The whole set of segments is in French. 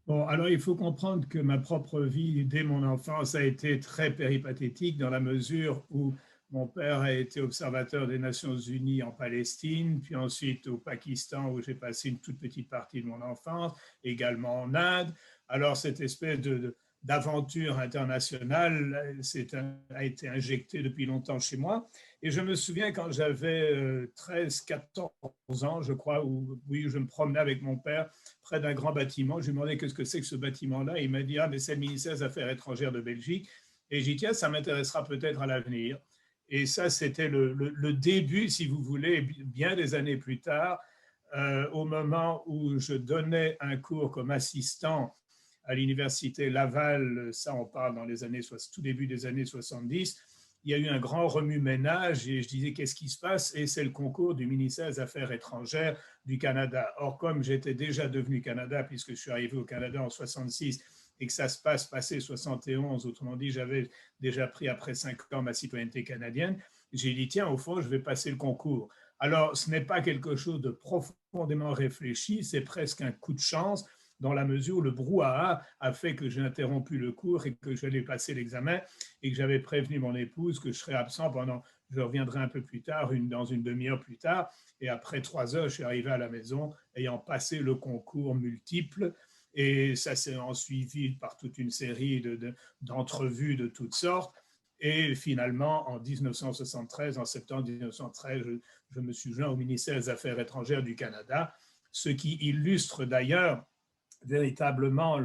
Bon, alors il faut comprendre que ma propre vie, dès mon enfance, a été très péripathétique dans la mesure où mon père a été observateur des Nations Unies en Palestine, puis ensuite au Pakistan où j'ai passé une toute petite partie de mon enfance, également en Inde. Alors cette espèce d'aventure internationale a été injectée depuis longtemps chez moi. Et je me souviens quand j'avais 13, 14 ans, je crois, où oui, je me promenais avec mon père près d'un grand bâtiment. Je lui ai demandé qu'est-ce que c'est que ce bâtiment-là. Il m'a dit, ah, mais c'est le ministère des Affaires étrangères de Belgique. Et j'ai dit, tiens, ça m'intéressera peut-être à l'avenir. Et ça, c'était le début, si vous voulez, bien des années plus tard, au moment où je donnais un cours comme assistant à l'université Laval, ça on parle dans les années, tout début des années 70, il y a eu un grand remue-ménage et je disais qu'est-ce qui se passe et c'est le concours du ministère des Affaires étrangères du Canada. Or, comme j'étais déjà devenu Canada, puisque je suis arrivé au Canada en 66 et que ça se passe passé 71, autrement dit, j'avais déjà pris après 5 ans ma citoyenneté canadienne, j'ai dit tiens, au fond, je vais passer le concours. Alors, ce n'est pas quelque chose de profondément réfléchi, c'est presque un coup de chance dans la mesure où le brouhaha a fait que j'ai interrompu le cours et que j'allais passer l'examen et que j'avais prévenu mon épouse que je serais absent pendant, je reviendrai un peu plus tard, dans une demi-heure plus tard. Et après 3 heures, je suis arrivé à la maison ayant passé le concours multiple. Et ça s'est suivi par toute une série d'entrevues de toutes sortes. Et finalement, en 1973, en septembre 1913, je me suis joint au ministère des Affaires étrangères du Canada, ce qui illustre d'ailleurs véritablement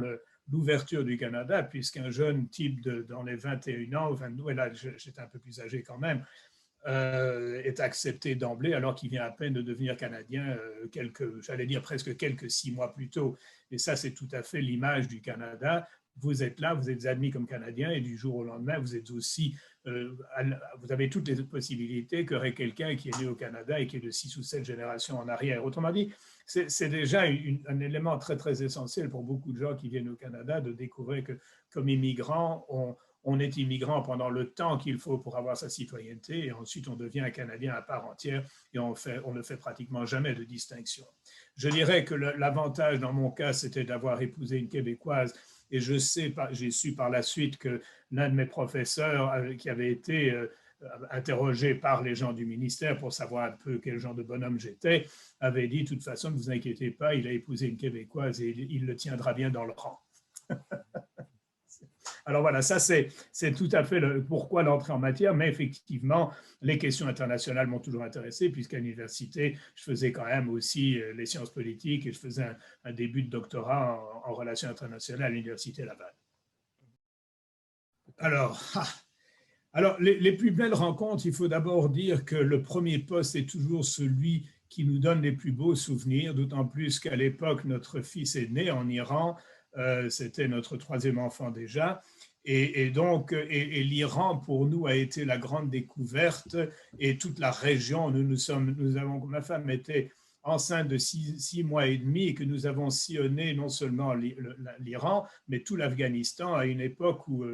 l'ouverture du Canada, puisqu'un jeune type dans les 21 ans, 22, là j'étais un peu plus âgé quand même, est accepté d'emblée alors qu'il vient à peine de devenir canadien, j'allais dire presque quelques 6 mois plus tôt. Et ça, c'est tout à fait l'image du Canada. Vous êtes là, vous êtes admis comme Canadien et du jour au lendemain, vous êtes aussi, vous avez toutes les possibilités qu'aurait quelqu'un qui est né au Canada et qui est de 6 ou 7 générations en arrière. Autrement dit, c'est déjà un élément très, très essentiel pour beaucoup de gens qui viennent au Canada de découvrir que comme immigrants, on est immigrant pendant le temps qu'il faut pour avoir sa citoyenneté et ensuite on devient un Canadien à part entière et on ne fait pratiquement jamais de distinction. Je dirais que l'avantage dans mon cas, c'était d'avoir épousé une Québécoise et j'ai su par la suite que l'un de mes professeurs qui avait été interrogé par les gens du ministère pour savoir un peu quel genre de bonhomme j'étais, avait dit, de toute façon, ne vous inquiétez pas, il a épousé une Québécoise et il le tiendra bien dans le rang. Alors voilà, ça c'est tout à fait pourquoi l'entrée en matière, mais effectivement, les questions internationales m'ont toujours intéressé, puisqu'à l'université, je faisais quand même aussi les sciences politiques et je faisais un début de doctorat en relations internationales à l'université Laval. Alors, les plus belles rencontres, il faut d'abord dire que le premier poste est toujours celui qui nous donne les plus beaux souvenirs, d'autant plus qu'à l'époque, notre fils est né en Iran, c'était notre troisième enfant déjà, et donc l'Iran pour nous a été la grande découverte et toute la région. Ma femme était enceinte de 6 mois et demi et que nous avons sillonné non seulement l'Iran, mais tout l'Afghanistan à une époque où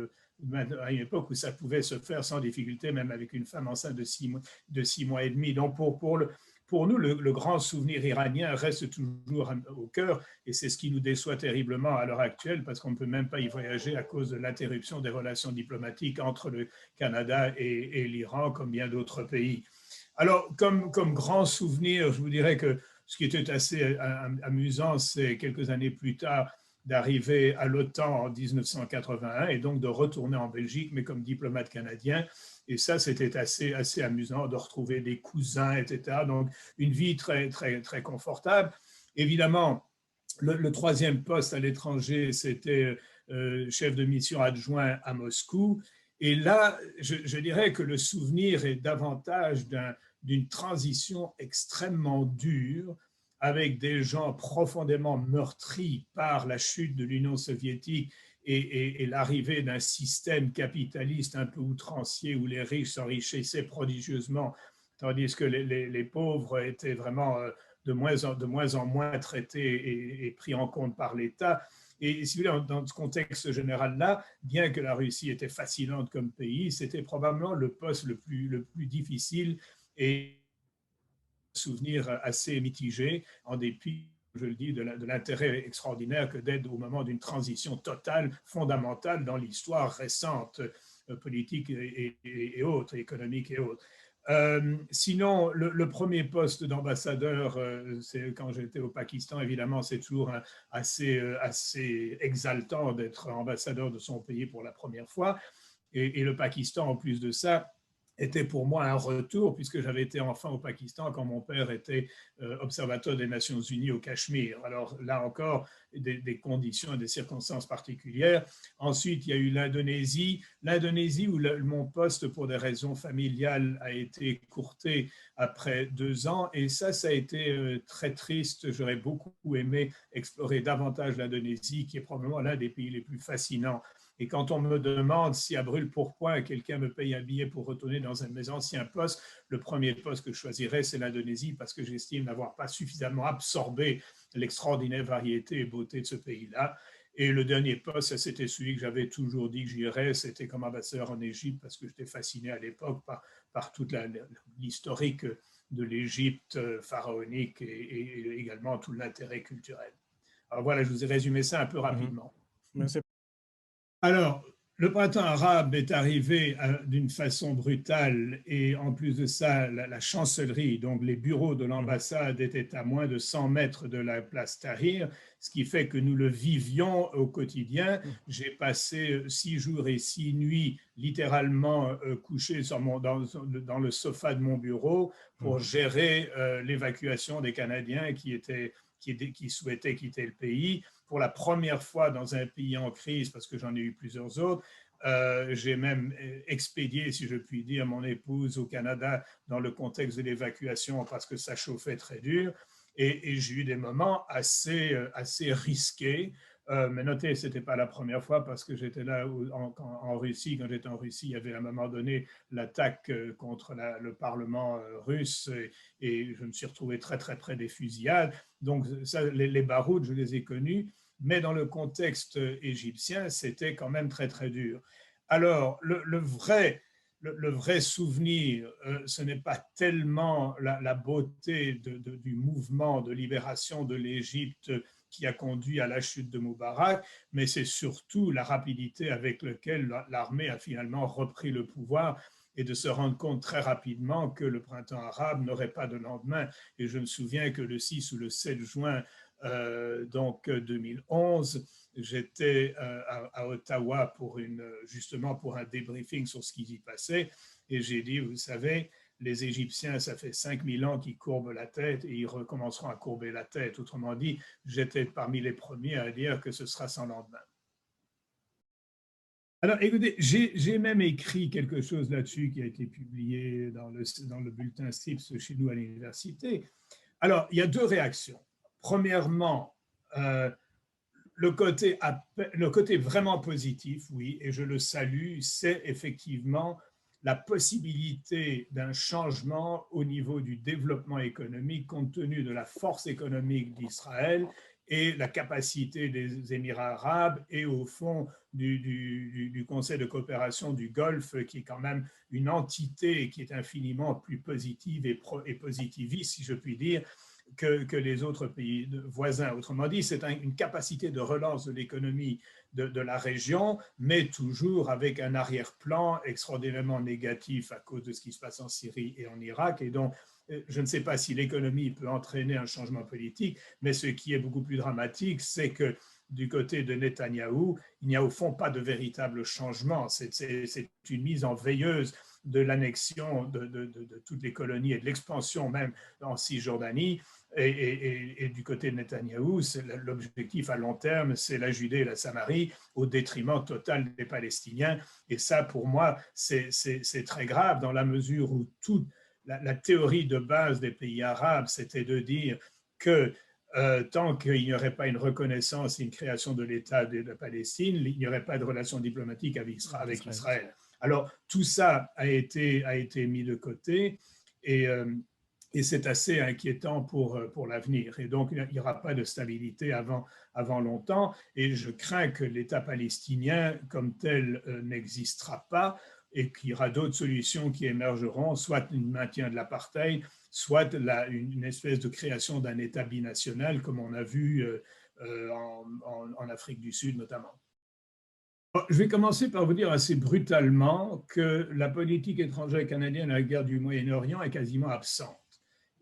ça pouvait se faire sans difficulté, même avec une femme enceinte de 6 mois et demi. Donc, pour nous, le grand souvenir iranien reste toujours au cœur et c'est ce qui nous déçoit terriblement à l'heure actuelle parce qu'on ne peut même pas y voyager à cause de l'interruption des relations diplomatiques entre le Canada et l'Iran, comme bien d'autres pays. Alors, comme grand souvenir, je vous dirais que ce qui était assez amusant, c'est quelques années plus tard, d'arriver à l'OTAN en 1981 et donc de retourner en Belgique, mais comme diplomate canadien. Et ça, c'était assez amusant de retrouver des cousins, etc. Donc, une vie très, très, très confortable. Évidemment, le troisième poste à l'étranger, c'était chef de mission adjoint à Moscou. Et là, je dirais que le souvenir est davantage d'une transition extrêmement dure avec des gens profondément meurtris par la chute de l'Union soviétique et l'arrivée d'un système capitaliste un peu outrancier où les riches s'enrichissaient prodigieusement, tandis que les pauvres étaient vraiment de moins en moins traités et pris en compte par l'État. Et si vous voulez, dans ce contexte général-là, bien que la Russie était fascinante comme pays, c'était probablement le poste le plus difficile et souvenir assez mitigé, en dépit je le dis, de l'intérêt extraordinaire que d'être au moment d'une transition totale, fondamentale dans l'histoire récente, politique et autres, économique et autres. Sinon, le premier poste d'ambassadeur, c'est quand j'étais au Pakistan, évidemment, c'est toujours assez exaltant d'être ambassadeur de son pays pour la première fois. Et le Pakistan, en plus de ça, était pour moi un retour, puisque j'avais été enfant au Pakistan quand mon père était observateur des Nations Unies au Cachemire. Alors là encore, des conditions et des circonstances particulières. Ensuite, il y a eu l'Indonésie. L'Indonésie, où mon poste, pour des raisons familiales, a été courté après 2 ans. Et ça a été très triste. J'aurais beaucoup aimé explorer davantage l'Indonésie, qui est probablement l'un des pays les plus fascinants. Et quand on me demande si à brûle-pourpoint quelqu'un me paye un billet pour retourner dans un de mes anciens postes, le premier poste que je choisirais, c'est l'Indonésie, parce que j'estime n'avoir pas suffisamment absorbé l'extraordinaire variété et beauté de ce pays-là. Et le dernier poste, c'était celui que j'avais toujours dit que j'irais, c'était comme ambassadeur en Égypte, parce que j'étais fasciné à l'époque par toute l'historique de l'Égypte pharaonique et également tout l'intérêt culturel. Alors voilà, je vous ai résumé ça un peu rapidement. Merci. Alors, le printemps arabe est arrivé d'une façon brutale et en plus de ça, la chancellerie, donc les bureaux de l'ambassade étaient à moins de 100 mètres de la place Tahrir, ce qui fait que nous le vivions au quotidien. J'ai passé 6 jours et 6 nuits littéralement couché dans le sofa de mon bureau pour gérer l'évacuation des Canadiens qui souhaitaient quitter le pays. Pour la première fois dans un pays en crise, parce que j'en ai eu plusieurs autres, j'ai même expédié, si je puis dire, mon épouse au Canada dans le contexte de l'évacuation parce que ça chauffait très dur. Et j'ai eu des moments assez risqués. Mais notez, ce n'était pas la première fois parce que j'étais là en Russie. Quand j'étais en Russie, il y avait à un moment donné l'attaque contre le Parlement russe et je me suis retrouvé très, très près des fusillades. Donc, ça, les barouds, je les ai connus. Mais dans le contexte égyptien, c'était quand même très, très dur. Alors, le vrai souvenir, ce n'est pas tellement la beauté du mouvement de libération de l'Égypte qui a conduit à la chute de Moubarak, mais c'est surtout la rapidité avec laquelle l'armée a finalement repris le pouvoir et de se rendre compte très rapidement que le printemps arabe n'aurait pas de lendemain. Et je me souviens que le 6 ou le 7 juin donc 2011, j'étais à Ottawa justement pour un débriefing sur ce qui s'y passait et j'ai dit, vous savez, les Égyptiens, ça fait 5000 ans qu'ils courbent la tête et ils recommenceront à courber la tête. Autrement dit, j'étais parmi les premiers à dire que ce sera sans lendemain. Alors, écoutez, j'ai même écrit quelque chose là-dessus qui a été publié dans le bulletin STIPS chez nous à l'université. Alors, il y a 2 réactions. Premièrement, le côté vraiment positif, oui, et je le salue, c'est effectivement la possibilité d'un changement au niveau du développement économique compte tenu de la force économique d'Israël et la capacité des Émirats arabes et au fond du Conseil de coopération du Golfe, qui est quand même une entité qui est infiniment plus positive et positiviste, si je puis dire, que les autres pays voisins. Autrement dit, c'est une capacité de relance de l'économie de la région, mais toujours avec un arrière-plan extraordinairement négatif à cause de ce qui se passe en Syrie et en Irak. Et donc, je ne sais pas si l'économie peut entraîner un changement politique, mais ce qui est beaucoup plus dramatique, c'est que du côté de Netanyahou, il n'y a au fond pas de véritable changement. C'est une mise en veilleuse de l'annexion de toutes les colonies et de l'expansion même en Cisjordanie. Et du côté de Netanyahou, l'objectif à long terme, c'est la Judée et la Samarie au détriment total des Palestiniens. Et ça, pour moi, c'est très grave dans la mesure où toute la théorie de base des pays arabes, c'était de dire que tant qu'il n'y aurait pas une reconnaissance et une création de l'État de la Palestine, il n'y aurait pas de relations diplomatiques avec Israël. Alors, tout ça a été mis de côté et c'est assez inquiétant pour l'avenir. Et donc, il n'y aura pas de stabilité avant longtemps. Et je crains que l'État palestinien comme tel n'existera pas et qu'il y aura d'autres solutions qui émergeront, soit un maintien de l'apartheid, soit une espèce de création d'un État binational, comme on a vu en Afrique du Sud notamment. Je vais commencer par vous dire assez brutalement que la politique étrangère canadienne à la guerre du Moyen-Orient est quasiment absente.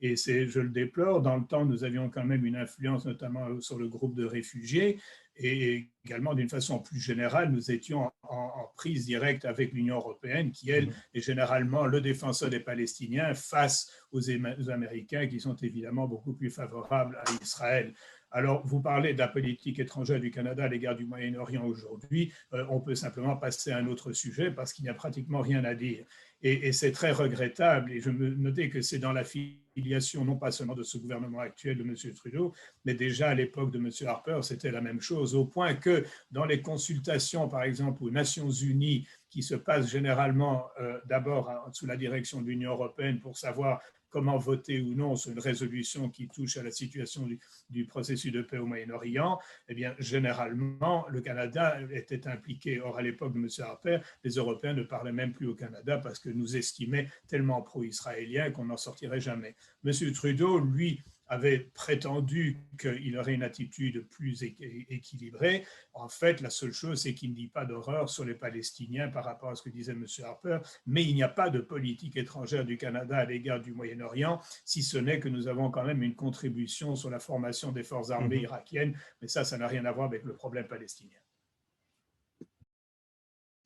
Et je le déplore, dans le temps, nous avions quand même une influence notamment sur le groupe de réfugiés et également d'une façon plus générale, nous étions en prise directe avec l'Union européenne qui, elle, est généralement le défenseur des Palestiniens face aux Américains qui sont évidemment beaucoup plus favorables à Israël. Alors, vous parlez de la politique étrangère du Canada à l'égard du Moyen-Orient aujourd'hui. On peut simplement passer à un autre sujet parce qu'il n'y a pratiquement rien à dire. Et c'est très regrettable. Et je me notais que c'est dans la filiation, non pas seulement de ce gouvernement actuel de M. Trudeau, mais déjà à l'époque de M. Harper, c'était la même chose, au point que dans les consultations, par exemple, aux Nations Unies, qui se passent généralement d'abord sous la direction de l'Union européenne pour savoir comment voter ou non sur une résolution qui touche à la situation du processus de paix au Moyen-Orient, eh bien, généralement, le Canada était impliqué. Or, à l'époque de M. Harper, les Européens ne parlaient même plus au Canada parce que nous estimaient tellement pro-israéliens qu'on n'en sortirait jamais. M. Trudeau, lui, avait prétendu qu'il aurait une attitude plus équilibrée. En fait, la seule chose, c'est qu'il ne dit pas d'horreur sur les Palestiniens par rapport à ce que disait M. Harper, mais il n'y a pas de politique étrangère du Canada à l'égard du Moyen-Orient, si ce n'est que nous avons quand même une contribution sur la formation des forces armées irakiennes, mais ça n'a rien à voir avec le problème palestinien.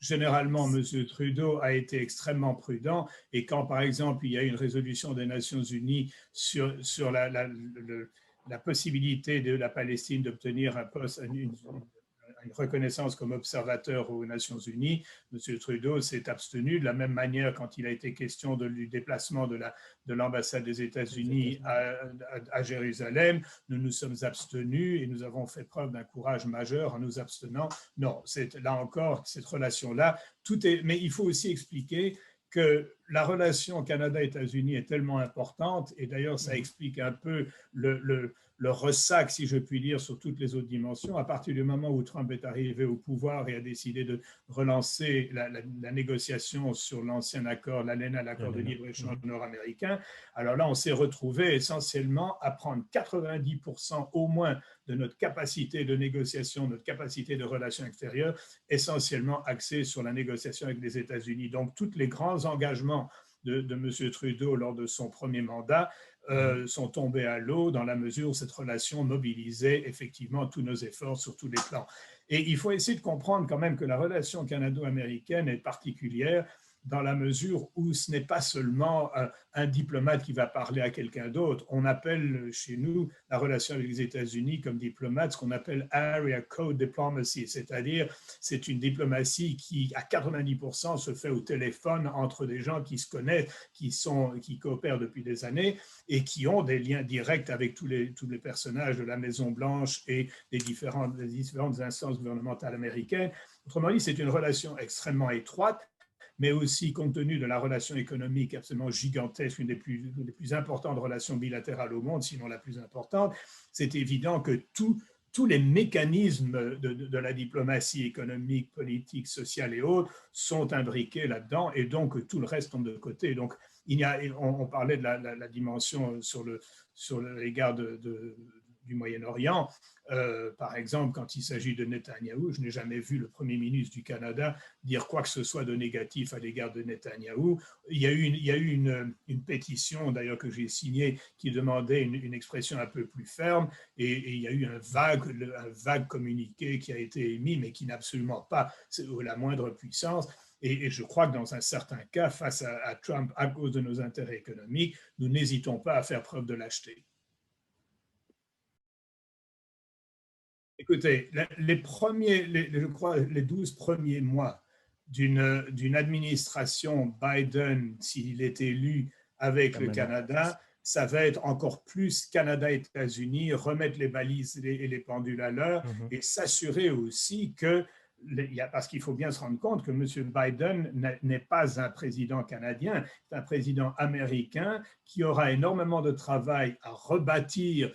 Généralement, M. Trudeau a été extrêmement prudent et quand, par exemple, il y a une résolution des Nations Unies sur la possibilité de la Palestine d'obtenir un poste, une reconnaissance comme observateur aux Nations Unies, M. Trudeau s'est abstenu. De la même manière, quand il a été question du déplacement de l'ambassade des États-Unis à Jérusalem, nous nous sommes abstenus et nous avons fait preuve d'un courage majeur en nous abstenant. Non, là encore, cette relation-là, mais il faut aussi expliquer que la relation Canada-États-Unis est tellement importante, et d'ailleurs ça explique un peu le ressac, si je puis dire, sur toutes les autres dimensions. À partir du moment où Trump est arrivé au pouvoir et a décidé de relancer la négociation sur l'ancien accord, l'ALENA, l'accord de libre-échange nord-américain, alors là, on s'est retrouvé essentiellement à prendre 90% au moins de notre capacité de négociation, notre capacité de relations extérieures, essentiellement axée sur la négociation avec les États-Unis. Donc, tous les grands engagements de M. Trudeau lors de son premier mandat sont tombés à l'eau dans la mesure où cette relation mobilisait effectivement tous nos efforts sur tous les plans. Et il faut essayer de comprendre quand même que la relation canado-américaine est particulière dans la mesure où ce n'est pas seulement un diplomate qui va parler à quelqu'un d'autre. On appelle chez nous la relation avec les États-Unis comme diplomate ce qu'on appelle area code diplomacy, c'est-à-dire c'est une diplomatie qui, à 90%, se fait au téléphone entre des gens qui se connaissent, qui coopèrent depuis des années et qui ont des liens directs avec tous les personnages de la Maison-Blanche et des différentes instances gouvernementales américaines. Autrement dit, c'est une relation extrêmement étroite, mais aussi compte tenu de la relation économique absolument gigantesque, une des plus importantes relations bilatérales au monde, sinon la plus importante, c'est évident que tous les mécanismes de la diplomatie économique, politique, sociale et autres sont imbriqués là-dedans, et donc tout le reste tombe de côté. Donc, on parlait de la dimension sur l'égard du Moyen-Orient. Par exemple, quand il s'agit de Netanyahou, je n'ai jamais vu le Premier ministre du Canada dire quoi que ce soit de négatif à l'égard de Netanyahou. Il y a eu une pétition, d'ailleurs, que j'ai signée, qui demandait une expression un peu plus ferme, et il y a eu un vague communiqué qui a été émis, mais qui n'a absolument pas la moindre puissance. Et je crois que dans un certain cas, face à Trump, à cause de nos intérêts économiques, nous n'hésitons pas à faire preuve de lâcheté. Écoutez, je crois les 12 premiers mois d'une administration Biden, s'il est élu avec le Canada, ça va être encore plus Canada-États-Unis, remettre les balises et les pendules à l'heure et s'assurer aussi que parce qu'il faut bien se rendre compte que M. Biden n'est pas un président canadien, c'est un président américain qui aura énormément de travail à rebâtir,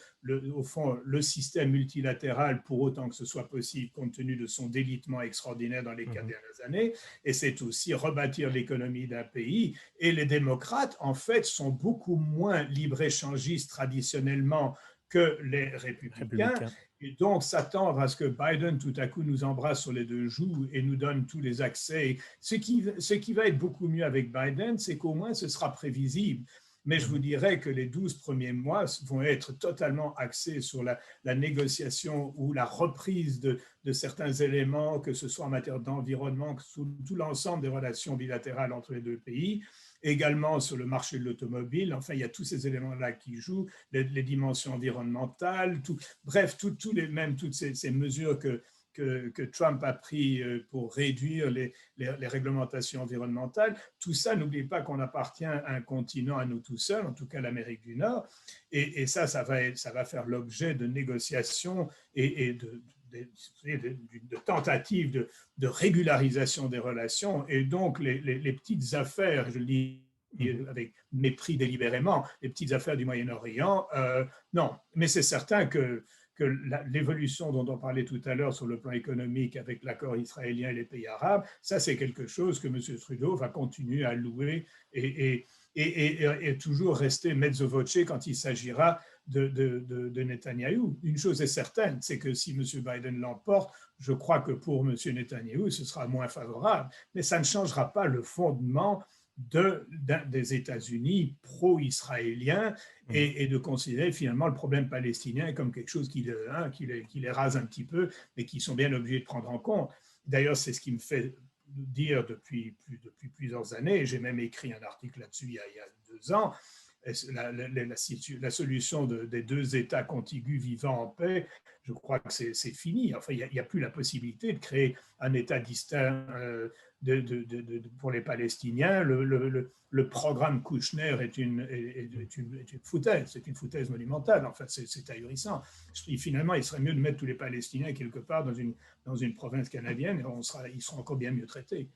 au fond, le système multilatéral pour autant que ce soit possible, compte tenu de son délitement extraordinaire dans les 4 dernières années, et c'est aussi rebâtir l'économie d'un pays. Et les démocrates, en fait, sont beaucoup moins libre-échangistes traditionnellement que les républicains. Et donc, s'attendre à ce que Biden, tout à coup, nous embrasse sur les 2 joues et nous donne tous les accès. Ce qui va être beaucoup mieux avec Biden, c'est qu'au moins, ce sera prévisible. Mais je vous dirais que les 12 premiers mois vont être totalement axés sur la négociation ou la reprise de certains éléments, que ce soit en matière d'environnement, que tout l'ensemble des relations bilatérales entre les 2 pays, également sur le marché de l'automobile. Enfin, il y a tous ces éléments-là qui jouent, les dimensions environnementales, bref, toutes ces mesures que Trump a pris pour réduire les réglementations environnementales. Tout ça, n'oubliez pas qu'on appartient à un continent à nous tout seuls, en tout cas l'Amérique du Nord, et ça va faire l'objet de négociations et de tentatives de régularisation des relations. Et donc, les petites affaires, je le dis avec mépris délibérément, les petites affaires du Moyen-Orient, non. Mais c'est certain que l'évolution dont on parlait tout à l'heure sur le plan économique avec l'accord israélien et les pays arabes, ça c'est quelque chose que M. Trudeau va continuer à louer et toujours rester mezzo voce quand il s'agira de Netanyahou. Une chose est certaine, c'est que si M. Biden l'emporte, je crois que pour M. Netanyahou, ce sera moins favorable, mais ça ne changera pas le fondement des États-Unis pro-israéliens et de considérer finalement le problème palestinien comme quelque chose qui les rase un petit peu, mais qu'ils sont bien obligés de prendre en compte. D'ailleurs, c'est ce qui me fait dire depuis plusieurs années, j'ai même écrit un article là-dessus il y a 2 ans, la solution des 2 États contigus vivant en paix, je crois que c'est fini. Enfin, il n'y a plus la possibilité de créer un État distinct pour les Palestiniens. Le programme Kouchner est une foutaise, c'est une foutaise monumentale. En fait, c'est ahurissant. Finalement, il serait mieux de mettre tous les Palestiniens quelque part dans une province canadienne et ils seront encore bien mieux traités.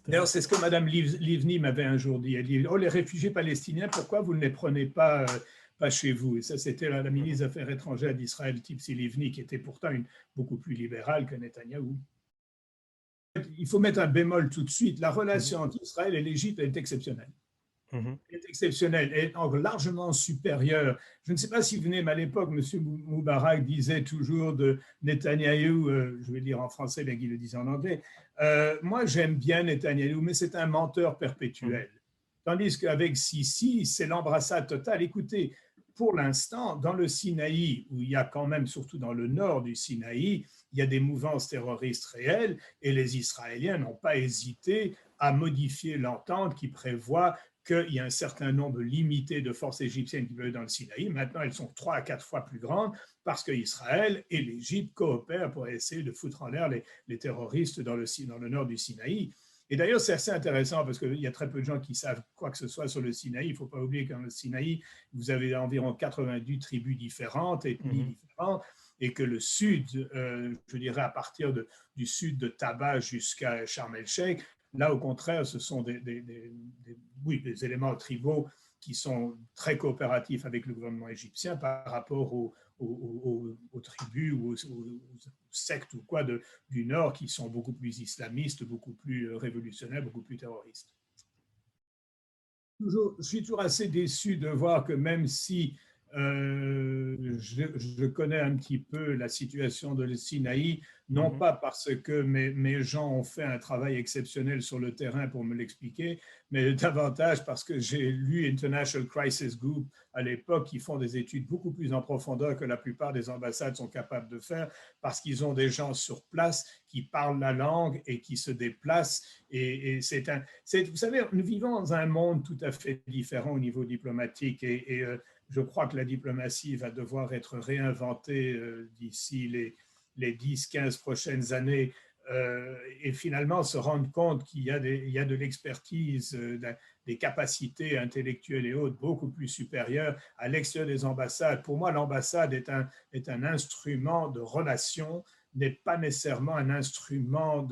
D'ailleurs, c'est ce que Mme Livni m'avait un jour dit. Elle dit « Oh, les réfugiés palestiniens, pourquoi vous ne les prenez pas chez vous ?» Et ça, c'était la ministre des Affaires étrangères d'Israël, Tipsi Livni, qui était pourtant beaucoup plus libérale que Netanyahou. Il faut mettre un bémol tout de suite. La relation entre Israël et l'Égypte est exceptionnelle. Est exceptionnelle, est largement supérieure. Je ne sais pas si vous venez, mais à l'époque, M. Moubarak disait toujours de Netanyahou, je vais dire en français, bien qu'il le dise en anglais, moi j'aime bien Netanyahou, mais c'est un menteur perpétuel. Tandis qu'avec Sisi, c'est l'embrassade totale. Écoutez, pour l'instant, dans le Sinaï, où il y a quand même, surtout dans le nord du Sinaï, il y a des mouvances terroristes réelles et les Israéliens n'ont pas hésité à modifier l'entente qui prévoit qu'il y a un certain nombre limité de forces égyptiennes qui peuvent être dans le Sinaï. Maintenant, elles sont 3 à 4 fois plus grandes parce qu'Israël et l'Égypte coopèrent pour essayer de foutre en l'air les terroristes dans le nord du Sinaï. Et d'ailleurs, c'est assez intéressant parce qu'il y a très peu de gens qui savent quoi que ce soit sur le Sinaï. Il ne faut pas oublier que dans le Sinaï, vous avez environ 90 tribus différentes, ethnies différentes, et que le sud, je dirais à partir du sud de Taba jusqu'à Sharm el-Sheikh, là, au contraire, ce sont des éléments tribaux qui sont très coopératifs avec le gouvernement égyptien par rapport aux tribus ou aux sectes ou quoi du Nord qui sont beaucoup plus islamistes, beaucoup plus révolutionnaires, beaucoup plus terroristes. Je suis toujours assez déçu de voir que même si je connais un petit peu la situation de le Sinaï, non pas parce que mes gens ont fait un travail exceptionnel sur le terrain pour me l'expliquer, mais davantage parce que j'ai lu International Crisis Group à l'époque, qui font des études beaucoup plus en profondeur que la plupart des ambassades sont capables de faire, parce qu'ils ont des gens sur place qui parlent la langue et qui se déplacent. Et vous savez, nous vivons dans un monde tout à fait différent au niveau diplomatique et je crois que la diplomatie va devoir être réinventée d'ici les 10-15 prochaines années et finalement se rendre compte qu'il y a de l'expertise, des capacités intellectuelles et autres beaucoup plus supérieures à l'extérieur des ambassades. Pour moi, l'ambassade est un instrument de relation n'est pas nécessairement un instrument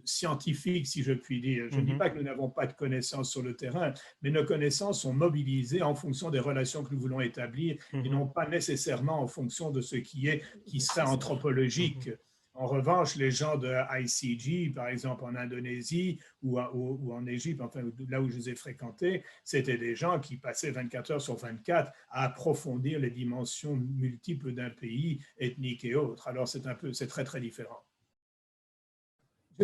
scientifique, si je puis dire. Je ne dis pas que nous n'avons pas de connaissances sur le terrain, mais nos connaissances sont mobilisées en fonction des relations que nous voulons établir et non pas nécessairement en fonction de ce qui serait anthropologique. En revanche, les gens de ICG, par exemple en Indonésie ou en Égypte, enfin là où je les ai fréquentés, c'était des gens qui passaient 24 heures sur 24 à approfondir les dimensions multiples d'un pays, ethnique et autres. Alors c'est très très différent.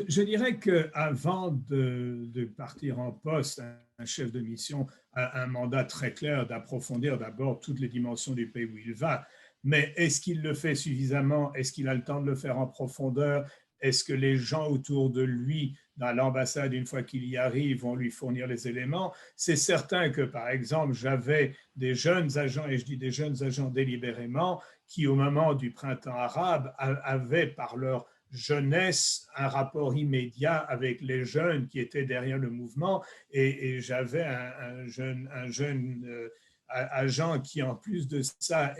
Je dirais qu'avant de partir en poste, un chef de mission a un mandat très clair d'approfondir d'abord toutes les dimensions du pays où il va. Mais est-ce qu'il le fait suffisamment? Est-ce qu'il a le temps de le faire en profondeur? Est-ce que les gens autour de lui, dans l'ambassade, une fois qu'il y arrive, vont lui fournir les éléments? C'est certain que, par exemple, j'avais des jeunes agents, et je dis des jeunes agents délibérément, qui, au moment du printemps arabe, avaient par leur jeunesse un rapport immédiat avec les jeunes qui étaient derrière le mouvement. Et j'avais un jeune agent qui, en plus de ça,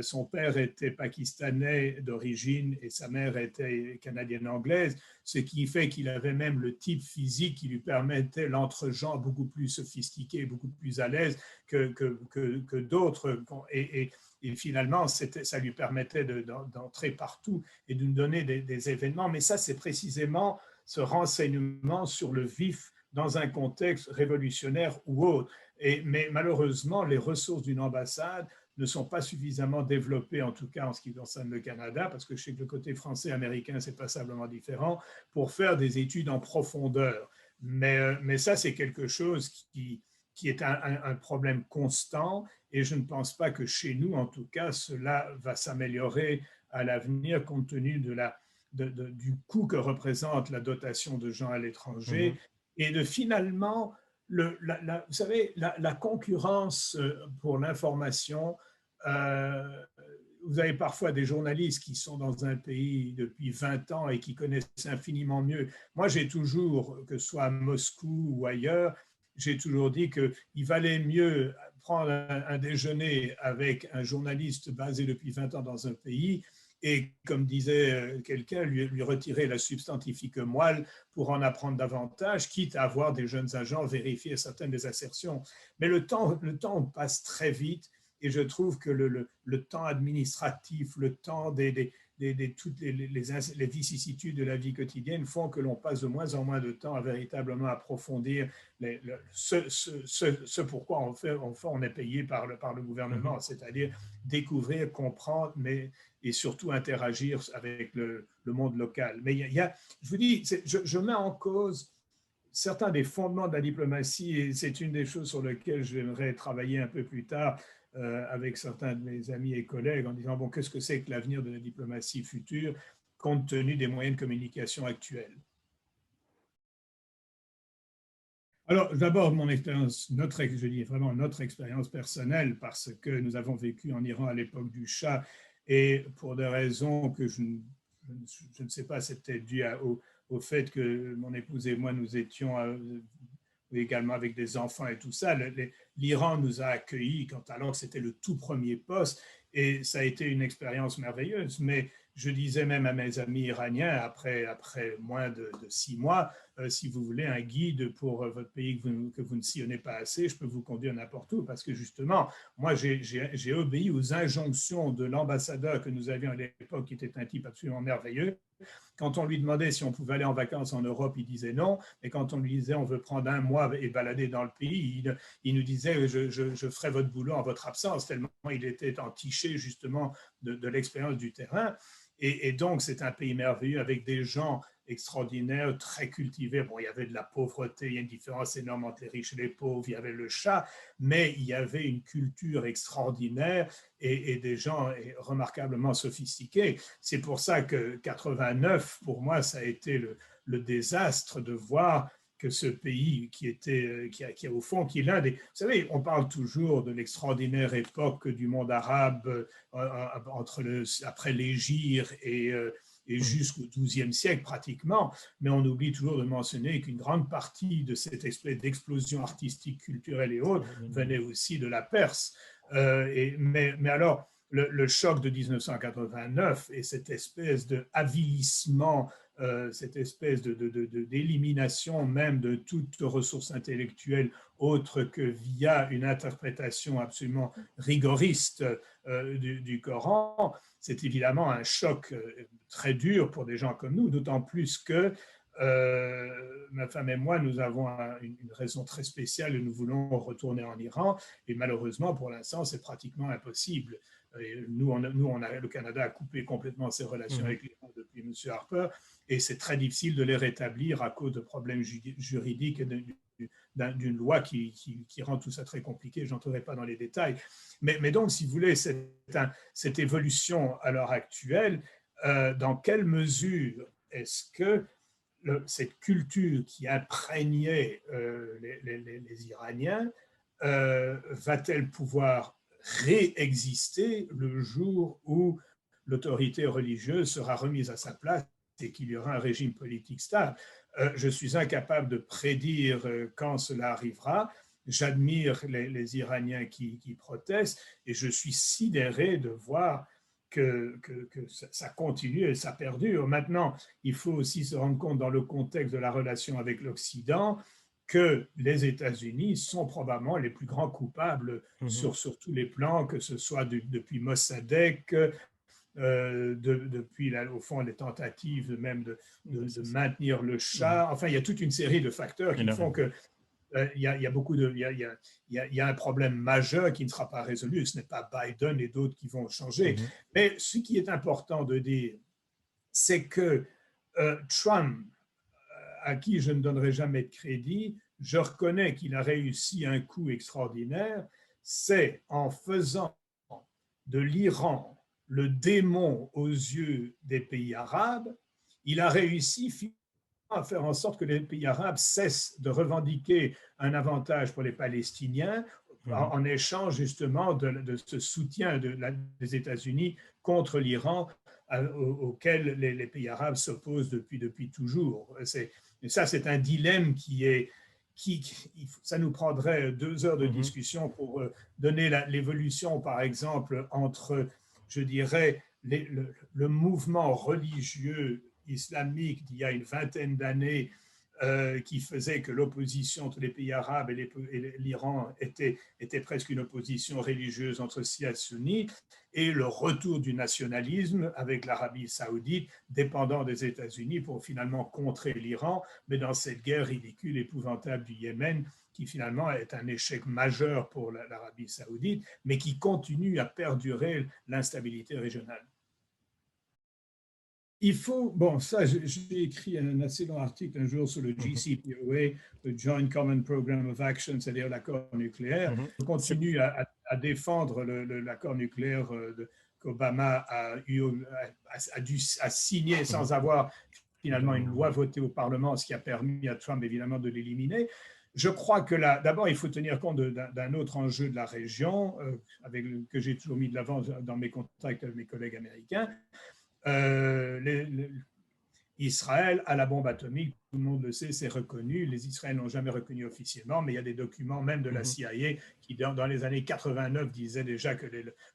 son père était pakistanais d'origine et sa mère était canadienne-anglaise, ce qui fait qu'il avait même le type physique qui lui permettait l'entre-genre beaucoup plus sophistiqué, beaucoup plus à l'aise que d'autres. Et finalement, ça lui permettait d'entrer partout et de nous donner des événements. Mais ça, c'est précisément ce renseignement sur le vif dans un contexte révolutionnaire ou autre. Mais malheureusement, les ressources d'une ambassade ne sont pas suffisamment développées, en tout cas en ce qui concerne le Canada, parce que je sais que le côté français américain, c'est passablement différent, pour faire des études en profondeur. Mais ça, c'est quelque chose qui est un problème constant, et je ne pense pas que chez nous, en tout cas, cela va s'améliorer à l'avenir compte tenu du coût que représente la dotation de gens à l'étranger et de finalement vous savez, la concurrence pour l'information, vous avez parfois des journalistes qui sont dans un pays depuis 20 ans et qui connaissent infiniment mieux. Moi, j'ai toujours, que ce soit à Moscou ou ailleurs, j'ai toujours dit qu'il valait mieux prendre un déjeuner avec un journaliste basé depuis 20 ans dans un pays et, comme disait quelqu'un, lui retirer la substantifique moelle pour en apprendre davantage, quitte à avoir des jeunes agents vérifier certaines des assertions. Mais le temps passe très vite et je trouve que le temps administratif, le temps toutes les vicissitudes de la vie quotidienne font que l'on passe de moins en moins de temps à véritablement approfondir ce pourquoi on est payé par le gouvernement, c'est-à-dire découvrir, comprendre, et surtout interagir avec le monde local. Mais je vous dis, je mets en cause certains des fondements de la diplomatie et c'est une des choses sur lesquelles j'aimerais travailler un peu plus tard avec certains de mes amis et collègues en disant, bon, qu'est-ce que c'est que l'avenir de la diplomatie future compte tenu des moyens de communication actuels? Alors, d'abord, mon expérience, je dis vraiment notre expérience personnelle, parce que nous avons vécu en Iran à l'époque du Shah, et pour des raisons que je ne sais pas, c'est peut-être dû au fait que mon épouse et moi, nous étions également avec des enfants et tout ça. L'Iran nous a accueillis alors que c'était le tout premier poste, et ça a été une expérience merveilleuse. Mais je disais même à mes amis iraniens, après moins de 6 mois, si vous voulez un guide pour votre pays que vous ne sillonnez pas assez, je peux vous conduire n'importe où, parce que justement, moi, j'ai obéi aux injonctions de l'ambassadeur que nous avions à l'époque, qui était un type absolument merveilleux. Quand on lui demandait si on pouvait aller en vacances en Europe, il disait non. Et quand on lui disait on veut prendre un mois et balader dans le pays, il nous disait je ferai votre boulot en votre absence, tellement il était entiché justement de l'expérience du terrain. Et donc, c'est un pays merveilleux avec des gens extraordinaires, très cultivés. Bon, il y avait de la pauvreté, il y a une différence énorme entre les riches et les pauvres, il y avait le Shah, mais il y avait une culture extraordinaire et des gens remarquablement sophistiqués. C'est pour ça que 89, pour moi, ça a été le désastre de voir que ce pays qui a au fond, qui est l'un des... Vous savez, on parle toujours de l'extraordinaire époque du monde arabe après l'Hégire et jusqu'au XIIe siècle pratiquement, mais on oublie toujours de mentionner qu'une grande partie de cette espèce d'explosion artistique, culturelle et autres venait aussi de la Perse. Mais alors, le choc de 1989 et cette espèce d'avilissement, cette espèce d'élimination même de toute ressource intellectuelle autre que via une interprétation absolument rigoriste du Coran, c'est évidemment un choc très dur pour des gens comme nous, d'autant plus que ma femme et moi, nous avons une raison très spéciale et nous voulons retourner en Iran. Et malheureusement, pour l'instant, c'est pratiquement impossible. Et le Canada a coupé complètement ses relations avec l'Iran depuis M. Harper et c'est très difficile de les rétablir à cause de problèmes juridiques et d'une loi qui rend tout ça très compliqué. Je n'entrerai pas dans les détails. Mais donc, si vous voulez, cette évolution à l'heure actuelle, dans quelle mesure est-ce que cette culture qui imprégnait les Iraniens va-t-elle pouvoir réexister le jour où l'autorité religieuse sera remise à sa place et qu'il y aura un régime politique stable? Je suis incapable de prédire quand cela arrivera. J'admire les Iraniens qui protestent et je suis sidéré de voir que ça continue et ça perdure. Maintenant, il faut aussi se rendre compte dans le contexte de la relation avec l'Occident que les États-Unis sont probablement les plus grands coupables sur tous les plans, que ce soit depuis Mossadegh, depuis, au fond, les tentatives même de maintenir le Shah. Enfin, il y a toute une série de facteurs qui font que il y a un problème majeur qui ne sera pas résolu. Ce n'est pas Biden et d'autres qui vont changer. Mais ce qui est important de dire, c'est que Trump, à qui je ne donnerai jamais de crédit, je reconnais qu'il a réussi un coup extraordinaire, c'est en faisant de l'Iran le démon aux yeux des pays arabes, il a réussi à faire en sorte que les pays arabes cessent de revendiquer un avantage pour les Palestiniens en échange justement de ce soutien des États-Unis contre l'Iran auquel les pays arabes s'opposent depuis toujours. Ça, c'est un dilemme ça nous prendrait 2 heures de discussion pour donner l'évolution, par exemple, entre, je dirais, le mouvement religieux islamique d'il y a une vingtaine d'années qui faisait que l'opposition entre les pays arabes et l'Iran était presque une opposition religieuse entre chiites et sunnites, et le retour du nationalisme avec l'Arabie saoudite dépendant des États-Unis pour finalement contrer l'Iran, mais dans cette guerre ridicule, épouvantable du Yémen, qui finalement est un échec majeur pour l'Arabie saoudite, mais qui continue à perdurer l'instabilité régionale. Il faut, bon, ça, j'ai écrit un assez long article un jour sur le JCPOA, le Joint Common Program of Action, c'est-à-dire l'accord nucléaire. Je continue à défendre l'accord nucléaire qu'Obama a signé sans avoir finalement une loi votée au Parlement, ce qui a permis à Trump évidemment de l'éliminer. Je crois que là, d'abord, il faut tenir compte d'un autre enjeu de la région, que j'ai toujours mis de l'avant dans mes contacts avec mes collègues américains. Israël a la bombe atomique, tout le monde le sait, c'est reconnu. Les Israéliens n'ont jamais reconnu officiellement, mais il y a des documents même de la CIA qui, dans les années 89, disaient déjà que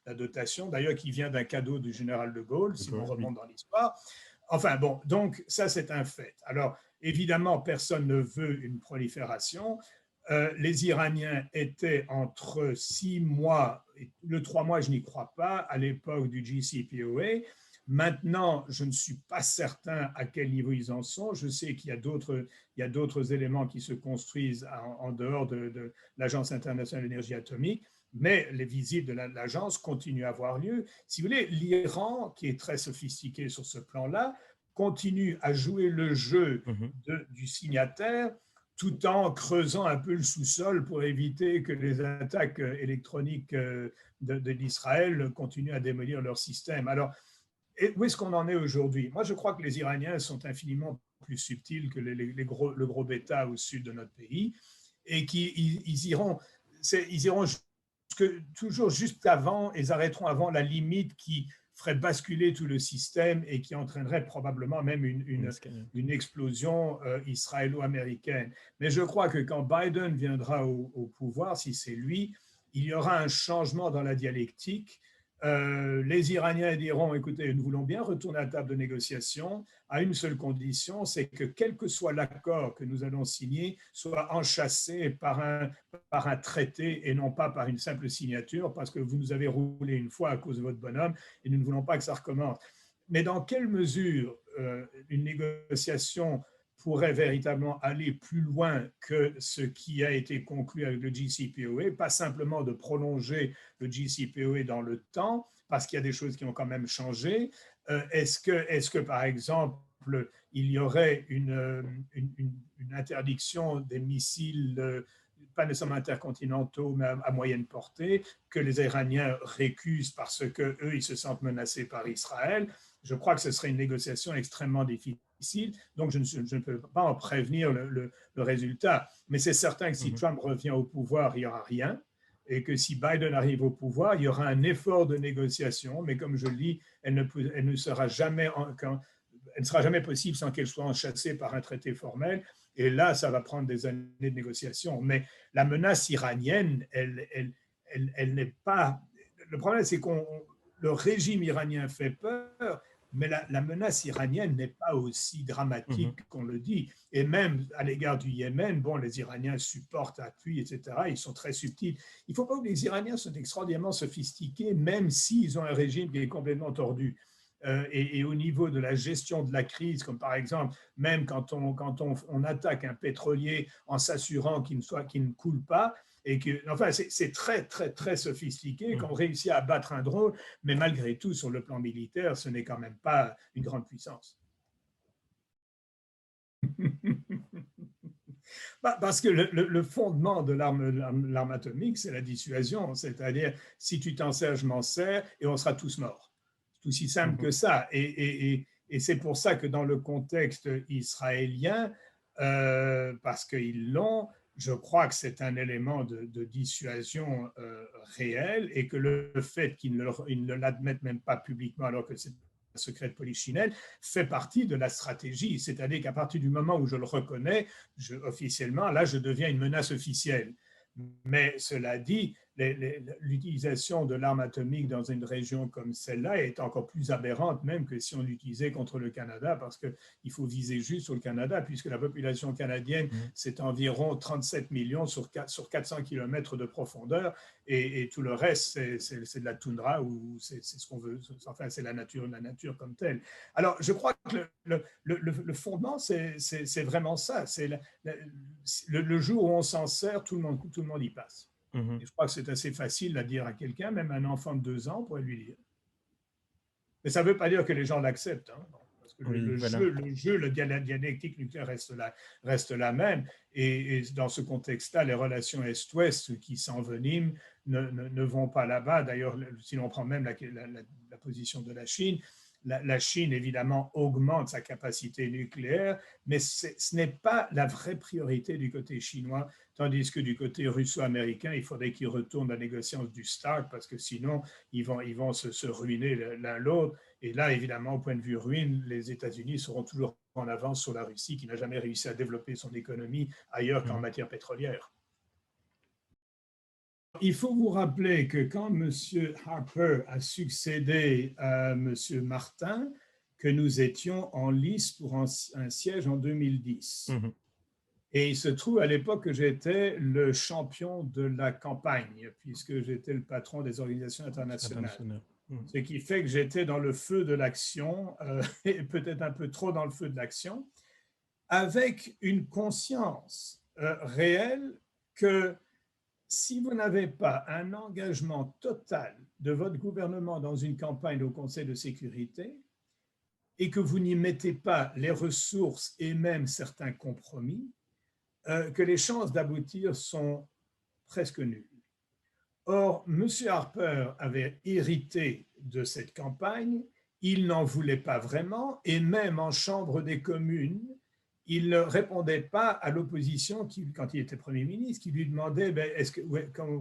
la dotation, d'ailleurs, qui vient d'un cadeau du général de Gaulle, si on remonte dans l'histoire. Enfin bon, donc ça c'est un fait. Alors évidemment, personne ne veut une prolifération. Les Iraniens étaient entre 6 mois, le 3 mois je n'y crois pas, à l'époque du JCPOA. Maintenant, je ne suis pas certain à quel niveau ils en sont. Je sais qu'il y a d'autres éléments qui se construisent en dehors de l'Agence internationale de l'énergie atomique, mais les visites de l'agence continuent à avoir lieu. Si vous voulez, l'Iran, qui est très sophistiqué sur ce plan-là, continue à jouer le jeu du signataire tout en creusant un peu le sous-sol pour éviter que les attaques électroniques d'Israël continuent à démolir leur système. Alors, et où est-ce qu'on en est aujourd'hui? Moi, je crois que les Iraniens sont infiniment plus subtils que le gros bêta au sud de notre pays et qu'ils iront toujours juste avant, ils arrêteront avant la limite qui ferait basculer tout le système et qui entraînerait probablement même une explosion israélo-américaine. Mais je crois que quand Biden viendra au pouvoir, si c'est lui, il y aura un changement dans la dialectique les Iraniens diront, écoutez, nous voulons bien retourner à la table de négociation à une seule condition, c'est que quel que soit l'accord que nous allons signer, soit enchâssé par un traité et non pas par une simple signature, parce que vous nous avez roulé une fois à cause de votre bonhomme et nous ne voulons pas que ça recommence. Mais dans quelle mesure une négociation pourrait véritablement aller plus loin que ce qui a été conclu avec le JCPOA, pas simplement de prolonger le JCPOA dans le temps, parce qu'il y a des choses qui ont quand même changé. Est-ce que, par exemple, il y aurait une interdiction des missiles, pas nécessairement intercontinentaux, mais à moyenne portée, que les Iraniens récusent parce qu'eux, ils se sentent menacés par Israël? Je crois que ce serait une négociation extrêmement difficile, donc je ne peux pas en prévenir le résultat. Mais c'est certain que si Trump revient au pouvoir, il n'y aura rien, et que si Biden arrive au pouvoir, il y aura un effort de négociation, mais comme je le dis, elle ne sera jamais possible sans qu'elle soit enchâssée par un traité formel, et là, ça va prendre des années de négociation. Mais la menace iranienne, elle n'est pas... Le problème, c'est que le régime iranien fait peur, mais la menace iranienne n'est pas aussi dramatique qu'on le dit. Et même à l'égard du Yémen, bon, les Iraniens supportent, appuient, etc. Ils sont très subtils. Il ne faut pas oublier que les Iraniens sont extraordinairement sophistiqués, même s'ils ont un régime qui est complètement tordu. Et au niveau de la gestion de la crise, comme par exemple, même quand on attaque un pétrolier en s'assurant qu'il ne coule pas, et que, enfin, c'est très, très, très sophistiqué, qu'on réussit à abattre un drone, mais malgré tout, sur le plan militaire, ce n'est quand même pas une grande puissance. Parce que le fondement de l'arme atomique, c'est la dissuasion, c'est-à-dire si tu t'en sers, je m'en sers, et on sera tous morts. C'est aussi simple que ça. Et c'est pour ça que dans le contexte israélien, parce qu'ils l'ont, je crois que c'est un élément de dissuasion réel, et que le fait qu'ils ne l'admettent même pas publiquement alors que c'est un secret de polichinelle fait partie de la stratégie. C'est-à-dire qu'à partir du moment où je le reconnais, officiellement, là, je deviens une menace officielle. Mais cela dit, l'utilisation de l'arme atomique dans une région comme celle-là est encore plus aberrante même que si on l'utilisait contre le Canada, parce qu'il faut viser juste sur le Canada, puisque la population canadienne, c'est environ 37 millions sur 400 km de profondeur, et tout le reste, c'est de la toundra, ou c'est ce qu'on veut, enfin c'est la nature comme telle. Alors je crois que le fondement, c'est vraiment ça, c'est le jour où on s'en sert, tout le monde y passe. Et je crois que c'est assez facile à dire à quelqu'un, même un enfant de 2 ans pourrait lui dire. Mais ça ne veut pas dire que les gens l'acceptent, hein, parce que la dialectique nucléaire reste la même. Et dans ce contexte-là, les relations Est-Ouest qui s'enveniment ne vont pas là-bas. D'ailleurs, si l'on prend même la position de la Chine, la Chine, évidemment, augmente sa capacité nucléaire, mais ce n'est pas la vraie priorité du côté chinois, tandis que du côté russo-américain, il faudrait qu'ils retournent à la négociation du START, parce que sinon, ils vont se ruiner l'un l'autre. Et là, évidemment, au point de vue ruine, les États-Unis seront toujours en avance sur la Russie, qui n'a jamais réussi à développer son économie ailleurs qu'en matière pétrolière. Il faut vous rappeler que quand M. Harper a succédé à M. Martin, que nous étions en lice pour un siège en 2010. Et il se trouve à l'époque que j'étais le champion de la campagne, puisque j'étais le patron des organisations internationales. Ce qui fait que j'étais dans le feu de l'action, et peut-être un peu trop dans le feu de l'action, avec une conscience réelle que si vous n'avez pas un engagement total de votre gouvernement dans une campagne au Conseil de sécurité et que vous n'y mettez pas les ressources et même certains compromis, que les chances d'aboutir sont presque nulles. Or, M. Harper avait hérité de cette campagne, il n'en voulait pas vraiment, et même en Chambre des communes, il ne répondait pas à l'opposition quand il était Premier ministre, qui lui demandait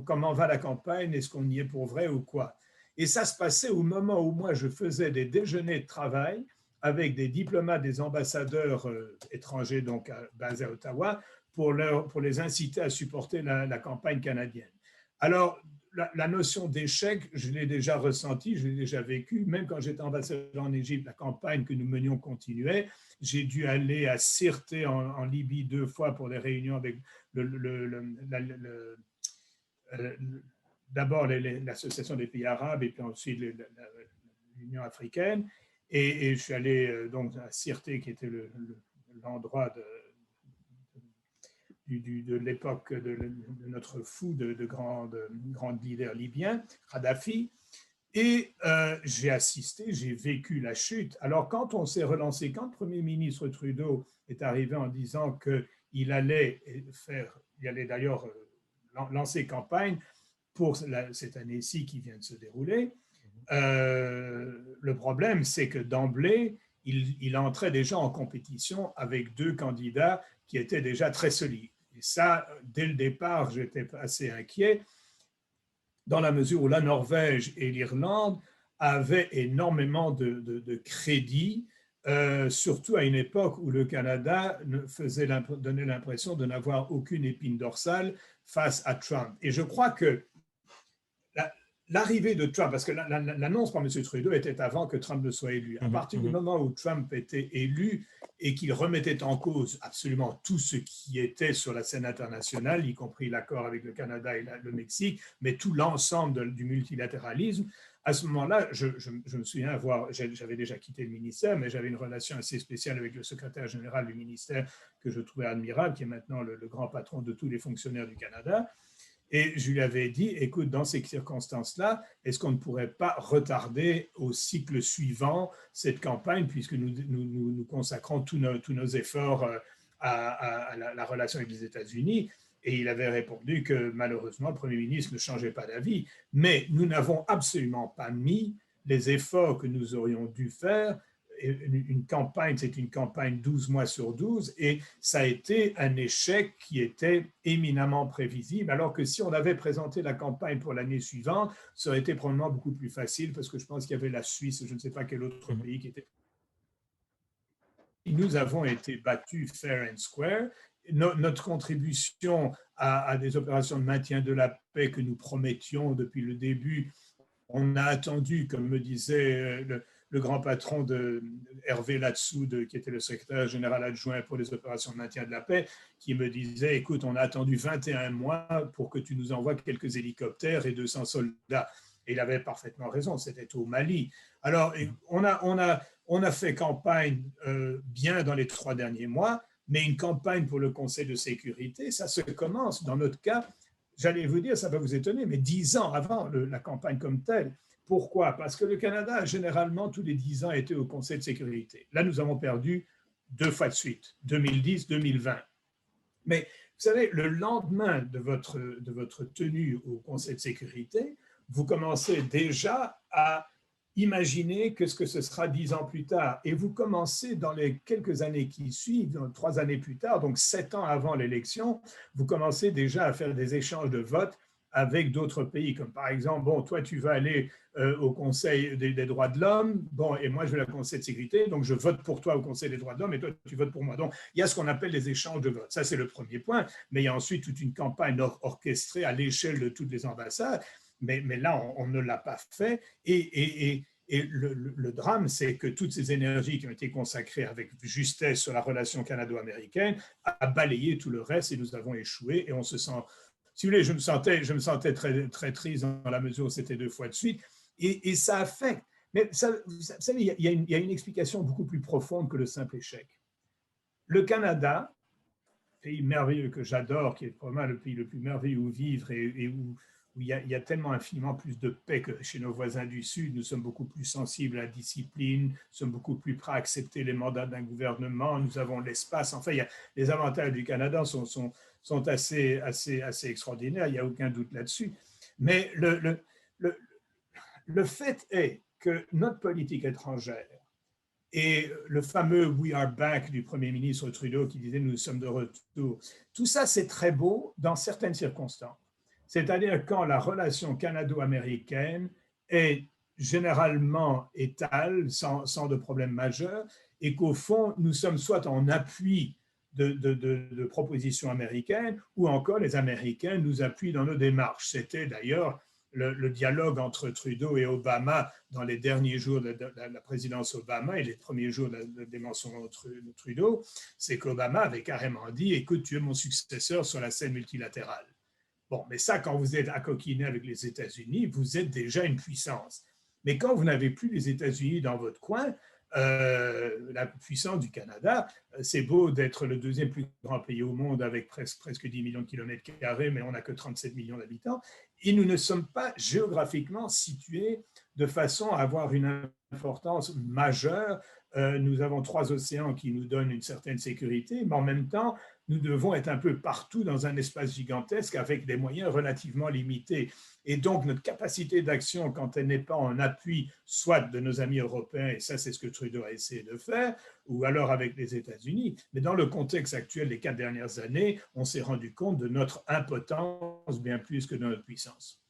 comment va la campagne, est-ce qu'on y est pour vrai ou quoi. Et ça se passait au moment où moi je faisais des déjeuners de travail avec des diplomates, des ambassadeurs étrangers, donc basés à Ottawa, pour les inciter à supporter la campagne canadienne. Alors, la notion d'échec, je l'ai déjà ressentie, je l'ai déjà vécu. Même quand j'étais ambassadeur en Égypte, la campagne que nous menions continuait. J'ai dû aller à Sirte en Libye 2 fois pour des réunions avec d'abord l'Association des pays arabes et puis ensuite l'Union africaine. Et je suis allé donc à Sirte, qui était l'endroit de l'époque de notre fou de grand leader libyen, Kadhafi. Et j'ai assisté, j'ai vécu la chute. Alors quand on s'est relancé, quand le Premier ministre Trudeau est arrivé en disant qu'il allait d'ailleurs lancer campagne pour cette année-ci qui vient de se dérouler, le problème c'est que d'emblée, il entrait déjà en compétition avec 2 candidats qui étaient déjà très solides. Et ça, dès le départ, j'étais assez inquiet, dans la mesure où la Norvège et l'Irlande avaient énormément de crédit, surtout à une époque où le Canada donnait l'impression de n'avoir aucune épine dorsale face à Trump. Et je crois que l'arrivée de Trump, parce que l'annonce par M. Trudeau était avant que Trump ne soit élu. À partir du moment où Trump était élu et qu'il remettait en cause absolument tout ce qui était sur la scène internationale, y compris l'accord avec le Canada et le Mexique, mais tout l'ensemble du multilatéralisme, à ce moment-là, je me souviens j'avais déjà quitté le ministère, mais j'avais une relation assez spéciale avec le secrétaire général du ministère que je trouvais admirable, qui est maintenant le grand patron de tous les fonctionnaires du Canada. Et je lui avais dit, écoute, dans ces circonstances-là, est-ce qu'on ne pourrait pas retarder au cycle suivant cette campagne, puisque nous consacrons tous nos efforts à la relation avec les États-Unis? Et il avait répondu que malheureusement, le Premier ministre ne changeait pas d'avis. Mais nous n'avons absolument pas mis les efforts que nous aurions dû faire. Une campagne, c'est une campagne 12 mois sur 12, et ça a été un échec qui était éminemment prévisible, alors que si on avait présenté la campagne pour l'année suivante, ça aurait été probablement beaucoup plus facile, parce que je pense qu'il y avait la Suisse, je ne sais pas quel autre pays qui était... Nous avons été battus fair and square. Notre contribution à des opérations de maintien de la paix que nous promettions depuis le début, on a attendu, comme me disait le grand patron de Hervé Latsou, qui était le secrétaire général adjoint pour les opérations de maintien de la paix, qui me disait, écoute, on a attendu 21 mois pour que tu nous envoies quelques hélicoptères et 200 soldats. Et il avait parfaitement raison, c'était au Mali. Alors, on a fait campagne bien dans les 3 derniers mois, mais une campagne pour le Conseil de sécurité, ça se commence, dans notre cas, j'allais vous dire, ça va vous étonner, mais 10 ans avant la campagne comme telle. Pourquoi? Parce que le Canada a généralement, tous les 10 ans, été au Conseil de sécurité. Là, nous avons perdu 2 fois de suite, 2010, 2020. Mais vous savez, le lendemain de votre tenue au Conseil de sécurité, vous commencez déjà à imaginer ce que ce sera 10 ans plus tard. Et vous commencez dans les quelques années qui suivent, 3 années plus tard, donc 7 ans avant l'élection, vous commencez déjà à faire des échanges de votes avec d'autres pays, comme par exemple, bon, toi, tu vas aller au Conseil des droits de l'homme, bon, et moi, je vais au Conseil de sécurité, donc je vote pour toi au Conseil des droits de l'homme, et toi, tu votes pour moi. Donc, il y a ce qu'on appelle les échanges de votes. Ça, c'est le premier point, mais il y a ensuite toute une campagne orchestrée à l'échelle de toutes les ambassades, mais là, on ne l'a pas fait, et le drame, c'est que toutes ces énergies qui ont été consacrées avec justesse sur la relation canado-américaine a balayé tout le reste, et nous avons échoué, et on se sent... Si vous voulez, je me sentais très, très triste dans la mesure où c'était 2 fois de suite, et ça affecte. Mais ça, vous savez, il y a une explication beaucoup plus profonde que le simple échec. Le Canada, pays merveilleux que j'adore, qui est probablement le pays le plus merveilleux où vivre et où il y a tellement infiniment plus de paix que chez nos voisins du Sud. Nous sommes beaucoup plus sensibles à la discipline, nous sommes beaucoup plus prêts à accepter les mandats d'un gouvernement, nous avons l'espace. Enfin, les avantages du Canada sont assez extraordinaires, il n'y a aucun doute là-dessus. Mais le fait est que notre politique étrangère et le fameux We are back du Premier ministre Trudeau qui disait nous sommes de retour, tout ça c'est très beau dans certaines circonstances. C'est-à-dire quand la relation canado-américaine est généralement étale, sans de problème majeur, et qu'au fond, nous sommes soit en appui de propositions américaines, ou encore les Américains nous appuient dans nos démarches. C'était d'ailleurs le dialogue entre Trudeau et Obama dans les derniers jours de la présidence Obama et les premiers jours des mentions de Trudeau, c'est qu'Obama avait carrément dit « Écoute, tu es mon successeur sur la scène multilatérale ». Bon, mais ça, quand vous êtes accoquiné avec les États-Unis, vous êtes déjà une puissance. Mais quand vous n'avez plus les États-Unis dans votre coin, la puissance du Canada, c'est beau d'être le deuxième plus grand pays au monde avec presque 10 millions de kilomètres carrés, mais on n'a que 37 millions d'habitants. Et nous ne sommes pas géographiquement situés de façon à avoir une importance majeure. Nous avons 3 océans qui nous donnent une certaine sécurité, mais en même temps, nous devons être un peu partout dans un espace gigantesque avec des moyens relativement limités. Et donc, notre capacité d'action, quand elle n'est pas en appui, soit de nos amis européens, et ça, c'est ce que Trudeau a essayé de faire, ou alors avec les États-Unis, mais dans le contexte actuel des 4 dernières années, on s'est rendu compte de notre impotence bien plus que de notre puissance.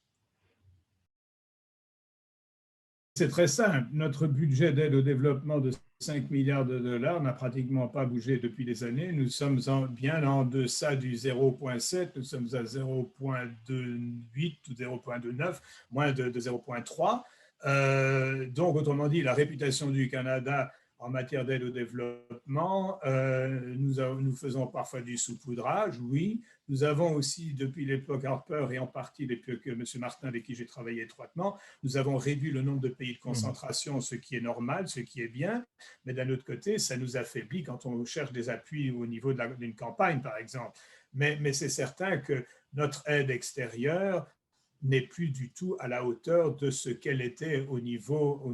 C'est très simple. Notre budget d'aide au développement de 5 milliards de dollars n'a pratiquement pas bougé depuis des années. Nous sommes bien en deçà du 0,7, nous sommes à 0,28 ou 0,29, moins de 0,3. Donc, autrement dit, la réputation du Canada en matière d'aide au développement, nous faisons parfois du saupoudrage, oui. Nous avons aussi, depuis l'époque Harper et en partie depuis que M. Martin, avec qui j'ai travaillé étroitement, nous avons réduit le nombre de pays de concentration, ce qui est normal, ce qui est bien. Mais d'un autre côté, ça nous affaiblit quand on cherche des appuis au niveau d'une campagne, par exemple. Mais c'est certain que notre aide extérieure n'est plus du tout à la hauteur de ce qu'elle était au niveau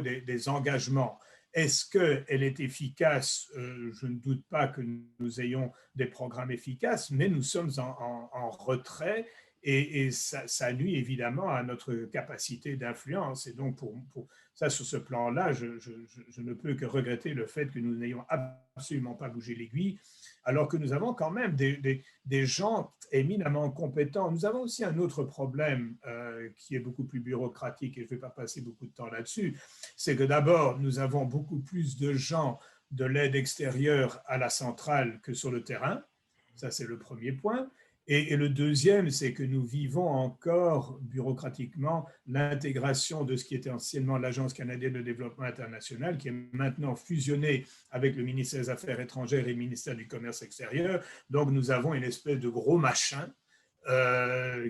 des engagements. Est-ce qu'elle est efficace? Je ne doute pas que nous ayons des programmes efficaces, mais nous sommes en retrait et ça nuit évidemment à notre capacité d'influence. Et donc, pour ça, sur ce plan-là, je ne peux que regretter le fait que nous n'ayons absolument pas bougé l'aiguille, alors que nous avons quand même des gens éminemment compétents. Nous avons aussi un autre problème qui est beaucoup plus bureaucratique et je ne vais pas passer beaucoup de temps là-dessus, c'est que d'abord, nous avons beaucoup plus de gens de l'aide extérieure à la centrale que sur le terrain. Ça, c'est le premier point. Et le deuxième, c'est que nous vivons encore bureaucratiquement l'intégration de ce qui était anciennement l'Agence canadienne de développement international, qui est maintenant fusionnée avec le ministère des Affaires étrangères et le ministère du Commerce extérieur. Donc, nous avons une espèce de gros machin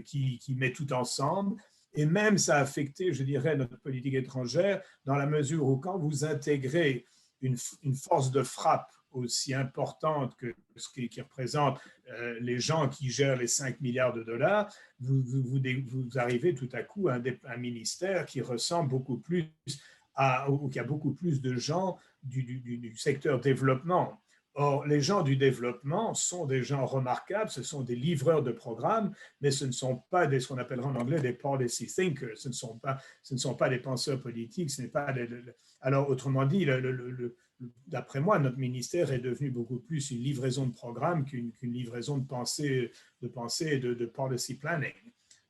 qui met tout ensemble. Et même, ça a affecté, je dirais, notre politique étrangère dans la mesure où quand vous intégrez une force de frappe aussi importante que ce qui représente les gens qui gèrent les 5 milliards de dollars, vous arrivez tout à coup à un ministère qui ressemble beaucoup plus ou qui a beaucoup plus de gens du secteur développement. Or, les gens du développement sont des gens remarquables, ce sont des livreurs de programmes, mais ce ne sont pas ce qu'on appellera en anglais des policy thinkers, ce ne sont pas des penseurs politiques, ce n'est pas alors, autrement dit, d'après moi, notre ministère est devenu beaucoup plus une livraison de programmes qu'une livraison de pensée et de policy planning.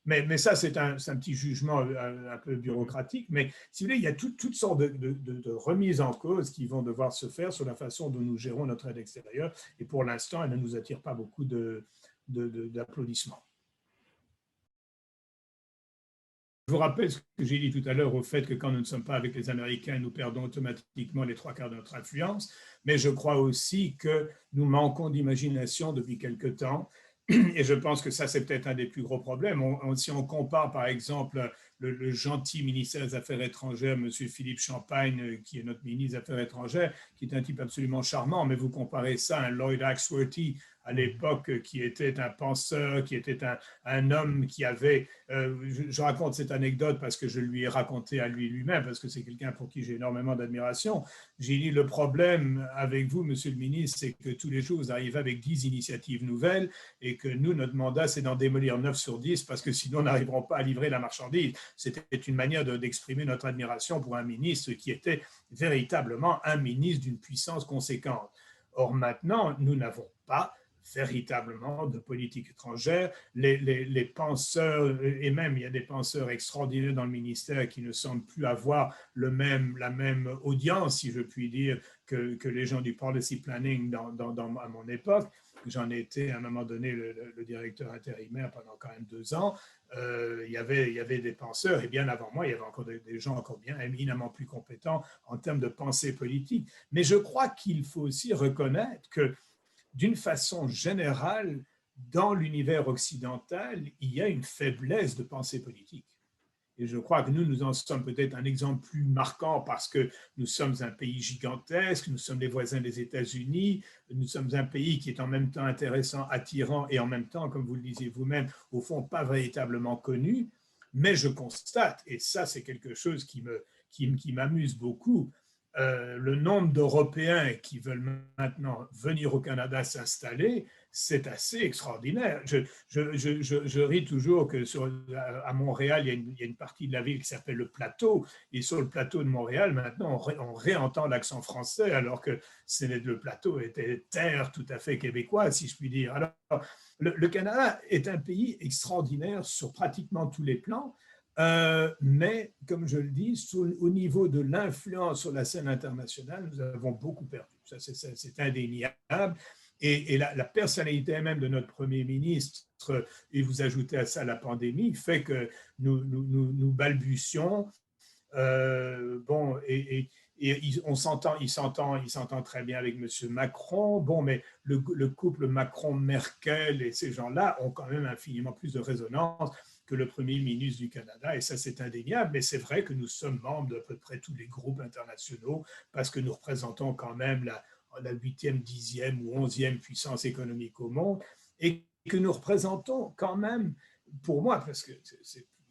Mais ça, c'est un petit jugement un peu bureaucratique. Mais si vous voulez, il y a toutes sortes de remises en cause qui vont devoir se faire sur la façon dont nous gérons notre aide extérieure. Et pour l'instant, elle ne nous attire pas beaucoup d'applaudissements. Je vous rappelle ce que j'ai dit tout à l'heure au fait que quand nous ne sommes pas avec les Américains, nous perdons automatiquement les 3/4 de notre influence. Mais je crois aussi que nous manquons d'imagination depuis quelque temps. Et je pense que ça, c'est peut-être un des plus gros problèmes. Si on compare, par exemple, le gentil ministère des Affaires étrangères, M. Philippe Champagne, qui est notre ministre des Affaires étrangères, qui est un type absolument charmant, mais vous comparez ça à un Lloyd Axworthy à l'époque, qui était un penseur, qui était un homme qui avait… je raconte cette anecdote parce que je lui ai raconté à lui-même, parce que c'est quelqu'un pour qui j'ai énormément d'admiration. J'ai dit, le problème avec vous, monsieur le ministre, c'est que tous les jours, vous arrivez avec 10 initiatives nouvelles et que nous, notre mandat, c'est d'en démolir 9 sur 10 parce que sinon, nous n'arriverons pas à livrer la marchandise. C'était une manière d'exprimer notre admiration pour un ministre qui était véritablement un ministre d'une puissance conséquente. Or, maintenant, nous n'avons pas véritablement de politique étrangère. Les penseurs, et même il y a des penseurs extraordinaires dans le ministère qui ne semblent plus avoir la même audience, si je puis dire, que les gens du policy planning à mon époque. j'en étais à un moment donné le directeur intérimaire pendant quand même 2 ans, il y avait des penseurs, et bien avant moi, il y avait encore des gens encore bien éminemment plus compétents en termes de pensée politique. Mais je crois qu'il faut aussi reconnaître que, d'une façon générale, dans l'univers occidental, il y a une faiblesse de pensée politique. Et je crois que nous en sommes peut-être un exemple plus marquant parce que nous sommes un pays gigantesque, nous sommes les voisins des États-Unis, nous sommes un pays qui est en même temps intéressant, attirant et en même temps, comme vous le disiez vous-même, au fond pas véritablement connu. Mais je constate, et ça c'est quelque chose qui m'amuse beaucoup, le nombre d'Européens qui veulent maintenant venir au Canada s'installer, c'est assez extraordinaire. Je ris toujours que à Montréal, il y a une partie de la ville qui s'appelle le Plateau, et sur le plateau de Montréal, maintenant, on réentend l'accent français, alors que le Plateau était terre tout à fait québécoise, si je puis dire. Alors, le Canada est un pays extraordinaire sur pratiquement tous les plans, mais, comme je le dis, au niveau de l'influence sur la scène internationale, nous avons beaucoup perdu. Ça, c'est indéniable. Et la personnalité même de notre Premier ministre, et vous ajoutez à ça la pandémie, fait que nous balbutions. Bon, on s'entend, il s'entend très bien avec M. Macron. Bon, mais le couple Macron-Merkel et ces gens-là ont quand même infiniment plus de résonance que le Premier ministre du Canada, et ça c'est indéniable, mais c'est vrai que nous sommes membres d'à peu près tous les groupes internationaux parce que nous représentons quand même la 8e, 10e ou 11e puissance économique au monde, et que nous représentons quand même, pour moi, parce que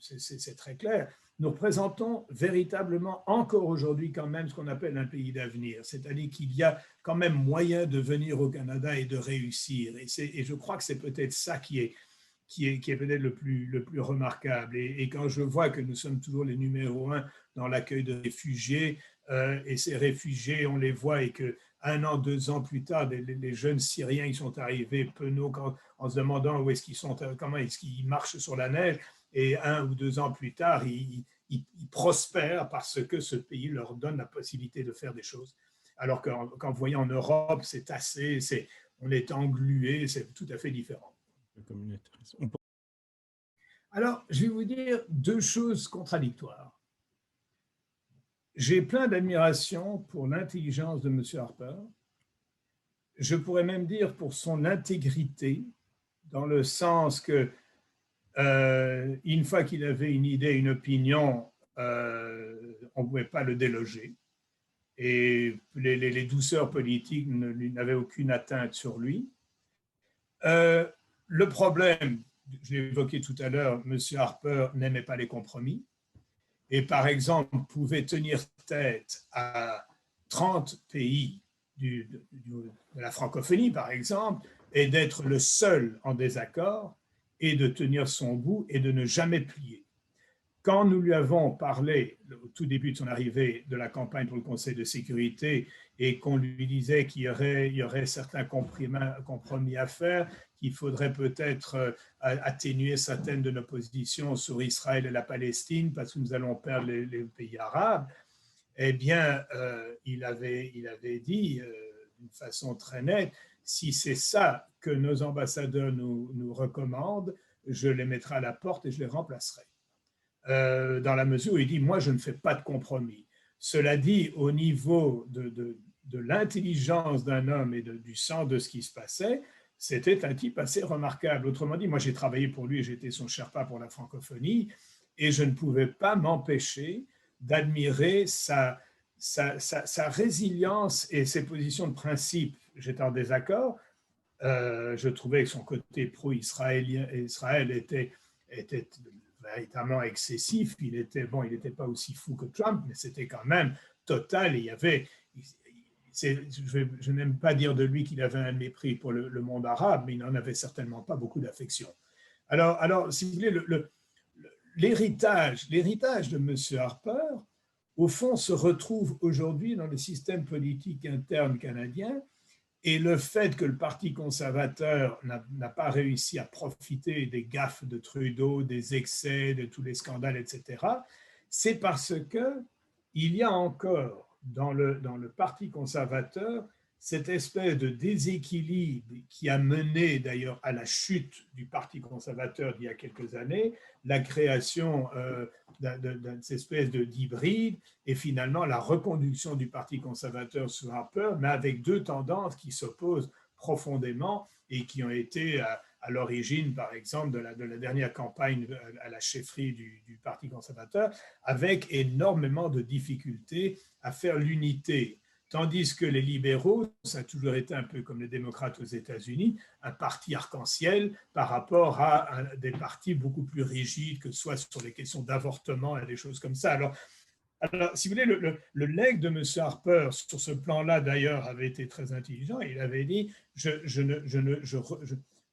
c'est très clair, nous représentons véritablement encore aujourd'hui quand même ce qu'on appelle un pays d'avenir, c'est-à-dire qu'il y a quand même moyen de venir au Canada et de réussir, et je crois que c'est peut-être ça qui est peut-être le plus remarquable. Et quand je vois que nous sommes toujours les numéros 1 dans l'accueil de réfugiés, et ces réfugiés, on les voit, et que 1 an, 2 ans plus tard, les jeunes Syriens, ils sont arrivés penauds en se demandant où est-ce qu'ils sont, comment est-ce qu'ils marchent sur la neige, et 1 ou 2 ans plus tard, ils prospèrent parce que ce pays leur donne la possibilité de faire des choses. Alors qu'en voyant en Europe, on est englué, c'est tout à fait différent. Alors, je vais vous dire 2 choses contradictoires. J'ai plein d'admiration pour l'intelligence de M. Harper. Je pourrais même dire pour son intégrité, dans le sens que, une fois qu'il avait une idée, une opinion, on ne pouvait pas le déloger. Et les douceurs politiques n'avaient aucune atteinte sur lui. Le problème, je l'ai évoqué tout à l'heure, M. Harper n'aimait pas les compromis, et par exemple pouvait tenir tête à 30 pays de la francophonie, par exemple, et d'être le seul en désaccord, et de tenir son bout et de ne jamais plier. Quand nous lui avons parlé, au tout début de son arrivée, de la campagne pour le Conseil de sécurité, et qu'on lui disait qu'il y aurait certains compromis à faire, qu'il faudrait peut-être atténuer certaines de nos positions sur Israël et la Palestine parce que nous allons perdre les pays arabes, eh bien, il avait dit d'une façon très nette, si c'est ça que nos ambassadeurs nous recommandent, je les mettrai à la porte et je les remplacerai. Dans la mesure où il dit, moi, je ne fais pas de compromis. Cela dit, au niveau de l'intelligence d'un homme et du sens de ce qui se passait, c'était un type assez remarquable. Autrement dit, moi, j'ai travaillé pour lui, j'étais son Sherpa pour la francophonie, et je ne pouvais pas m'empêcher d'admirer sa résilience et ses positions de principe. J'étais en désaccord. Je trouvais que son côté pro-Israël était véritablement excessif. Il n'était pas aussi fou que Trump, mais c'était quand même total. Et il y avait, je n'aime pas dire de lui qu'il avait un mépris pour le monde arabe, mais il n'en avait certainement pas beaucoup d'affection. Alors, si vous voulez, l'héritage de M. Harper, au fond, se retrouve aujourd'hui dans le système politique interne canadien. Et le fait que le Parti conservateur n'a pas réussi à profiter des gaffes de Trudeau, des excès, de tous les scandales, etc., c'est parce qu'il y a encore dans le Parti conservateur cette espèce de déséquilibre qui a mené d'ailleurs à la chute du Parti conservateur d'il y a quelques années, la création d'une espèce d'hybride et finalement la reconduction du Parti conservateur sous Harper, mais avec deux tendances qui s'opposent profondément et qui ont été à l'origine, par exemple, de la dernière campagne à la chefferie du Parti conservateur, avec énormément de difficultés à faire l'unité. Tandis que les libéraux, ça a toujours été un peu comme les démocrates aux États-Unis, un parti arc-en-ciel par rapport à des partis beaucoup plus rigides, que ce soit sur les questions d'avortement et des choses comme ça. Alors si vous voulez, le legs de M. Harper sur ce plan-là, d'ailleurs, avait été très intelligent. Il avait dit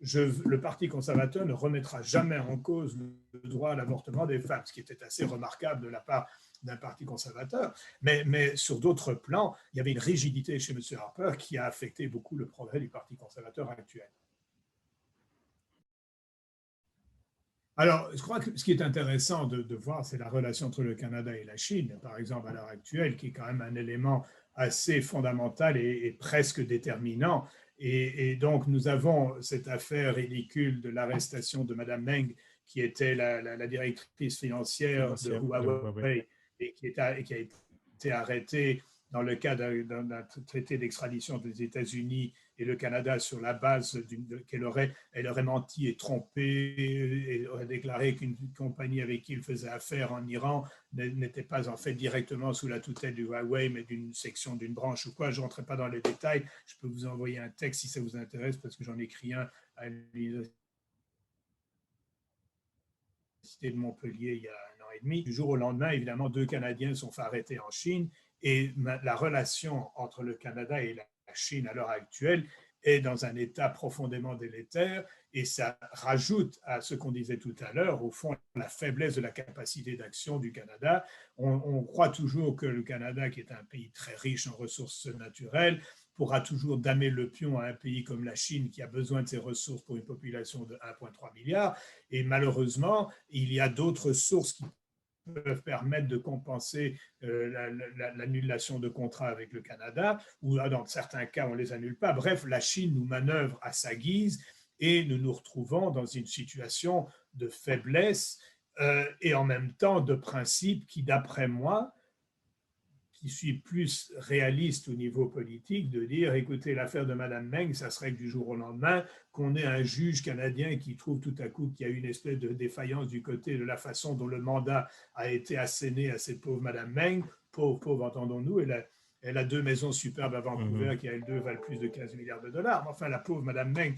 le Parti conservateur ne remettra jamais en cause le droit à l'avortement des femmes, ce qui était assez remarquable de la part d'un parti conservateur. Mais sur d'autres plans, il y avait une rigidité chez M. Harper qui a affecté beaucoup le progrès du Parti conservateur actuel. Alors, je crois que ce qui est intéressant de voir, c'est la relation entre le Canada et la Chine, par exemple, à l'heure actuelle, qui est quand même un élément assez fondamental et presque déterminant. Et donc, nous avons cette affaire ridicule de l'arrestation de Mme Meng, qui était la directrice financière de Huawei et qui a été arrêtée dans le cadre d'un traité d'extradition des États-Unis et le Canada sur la base qu'elle aurait menti et trompé et aurait déclaré qu'une compagnie avec qui il faisait affaire en Iran n'était pas en fait directement sous la tutelle du Huawei, mais d'une section, d'une branche ou quoi. Je ne rentrerai pas dans les détails. Je peux vous envoyer un texte si ça vous intéresse, parce que j'en ai écrit un à l'Université de Montpellier il y a 1 an et demi. Du jour au lendemain, évidemment, 2 Canadiens sont fait arrêter en Chine et la relation entre le Canada et la Chine à l'heure actuelle est dans un état profondément délétère et ça rajoute à ce qu'on disait tout à l'heure, au fond, la faiblesse de la capacité d'action du Canada. On croit toujours que le Canada, qui est un pays très riche en ressources naturelles, pourra toujours damer le pion à un pays comme la Chine qui a besoin de ses ressources pour une population de 1,3 milliard. Et malheureusement, il y a d'autres sources qui peuvent permettre de compenser l'annulation de contrats avec le Canada, ou dans certains cas, on ne les annule pas. Bref, la Chine nous manœuvre à sa guise et nous nous retrouvons dans une situation de faiblesse et en même temps de principe qui, d'après moi, qui suis plus réaliste au niveau politique, de dire, écoutez, l'affaire de Mme Meng, ça serait que du jour au lendemain, qu'on ait un juge canadien qui trouve tout à coup qu'il y a une espèce de défaillance du côté de la façon dont le mandat a été asséné à cette pauvre Mme Meng. Pauvre, entendons-nous, elle a 2 maisons superbes à Vancouver qui, à elles deux, valent plus de 15 milliards de dollars. Mais enfin, la pauvre Mme Meng,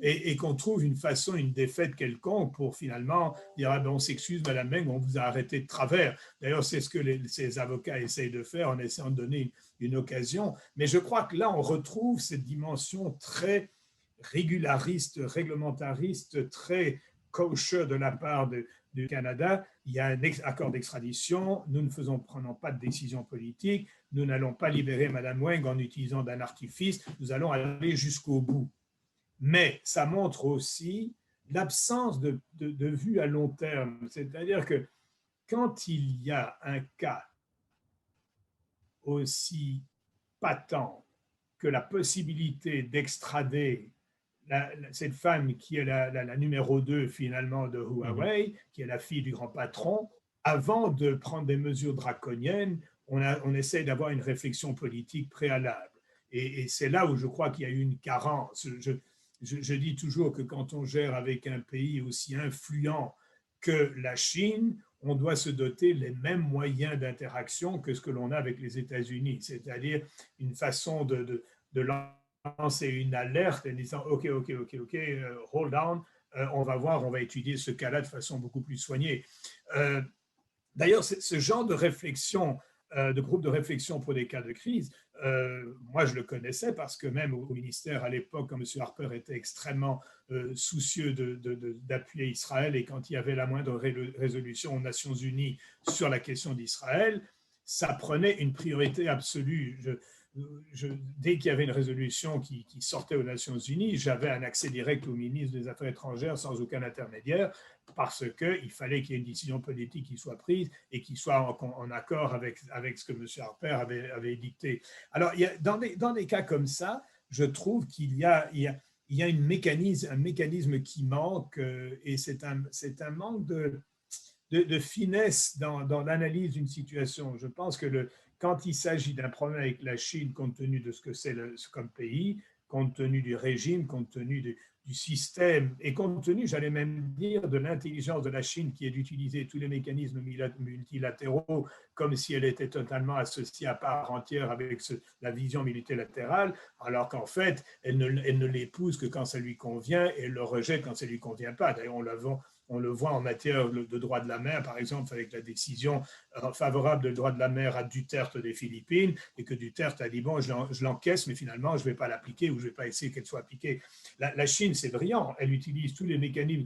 et qu'on trouve une façon, une défaite quelconque pour finalement dire, ah ben, on s'excuse, Mme Meng, on vous a arrêté de travers. D'ailleurs, c'est ce que ces avocats essayent de faire en essayant de donner une occasion. Mais je crois que là, on retrouve cette dimension très régulariste, réglementariste, très kosher de la part du Canada. Il y a un accord d'extradition, nous ne prenons pas de décision politique, nous n'allons pas libérer Mme Wang en utilisant d'un artifice, nous allons aller jusqu'au bout. Mais ça montre aussi l'absence de vue à long terme. C'est-à-dire que quand il y a un cas aussi patent que la possibilité d'extrader cette femme qui est la numéro 2 finalement de Huawei, qui est la fille du grand patron, avant de prendre des mesures draconiennes, on essaie d'avoir une réflexion politique préalable. Et c'est là où je crois qu'il y a eu une carence. Je dis toujours que quand on gère avec un pays aussi influent que la Chine, on doit se doter les mêmes moyens d'interaction que ce que l'on a avec les États-Unis, c'est-à-dire une façon de lancer une alerte en disant OK, hold on, on va voir, on va étudier ce cas-là de façon beaucoup plus soignée. D'ailleurs, ce genre de réflexion, de groupe de réflexion pour des cas de crise, moi je le connaissais parce que même au ministère à l'époque, quand M. Harper était extrêmement soucieux d'appuyer Israël et quand il y avait la moindre résolution aux Nations Unies sur la question d'Israël, ça prenait une priorité absolue. dès qu'il y avait une résolution qui sortait aux Nations Unies, j'avais un accès direct au ministre des Affaires étrangères sans aucun intermédiaire, parce qu'il fallait qu'il y ait une décision politique qui soit prise et qui soit en accord avec ce que M. Harper avait dicté. Alors, dans des cas comme ça, je trouve qu'il y a un mécanisme qui manque, et c'est un manque de finesse dans l'analyse d'une situation. Je pense que quand il s'agit d'un problème avec la Chine, compte tenu de ce que c'est comme pays, compte tenu du régime, compte tenu du système, et compte tenu, j'allais même dire, de l'intelligence de la Chine qui est d'utiliser tous les mécanismes multilatéraux comme si elle était totalement associée à part entière avec la vision multilatérale, alors qu'en fait, elle ne l'épouse que quand ça lui convient et elle le rejette quand ça ne lui convient pas. D'ailleurs, on le voit en matière de droit de la mer, par exemple, avec la décision favorable de droit de la mer à Duterte des Philippines, et que Duterte a dit, bon, je l'encaisse, mais finalement, je ne vais pas l'appliquer ou je ne vais pas essayer qu'elle soit appliquée. La Chine, c'est brillant. Elle utilise tous les mécanismes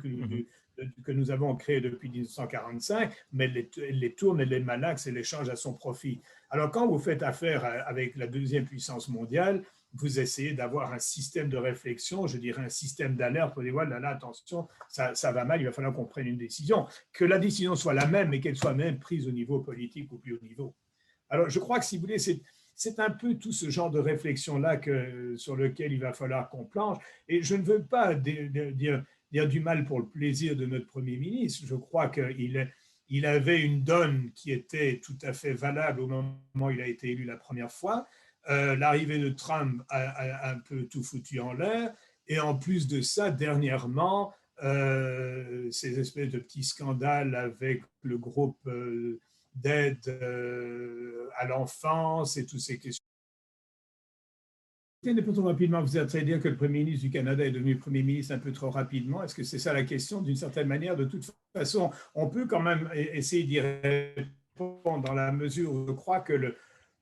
que nous avons créés depuis 1945, mais elle les tourne, elle les malaxe et les change à son profit. Alors, quand vous faites affaire avec la deuxième puissance mondiale, vous essayez d'avoir un système de réflexion, je dirais un système d'alerte pour dire, voilà, là, attention, ça va mal, il va falloir qu'on prenne une décision. Que la décision soit la même, mais qu'elle soit même prise au niveau politique ou plus haut niveau. Alors, je crois que, si vous voulez, c'est un peu tout ce genre de réflexion-là sur lequel il va falloir qu'on planche. Et je ne veux pas dire du mal pour le plaisir de notre Premier ministre. Je crois qu'il avait une donne qui était tout à fait valable au moment où il a été élu la première fois. L'arrivée de Trump a un peu tout foutu en l'air. Et en plus de ça, dernièrement, ces espèces de petits scandales avec le groupe d'aide à l'enfance et toutes ces questions. Peut-on rapidement vous dire que le Premier ministre du Canada est devenu Premier ministre un peu trop rapidement? Est-ce que c'est ça la question? D'une certaine manière, de toute façon, on peut quand même essayer d'y répondre dans la mesure où je crois que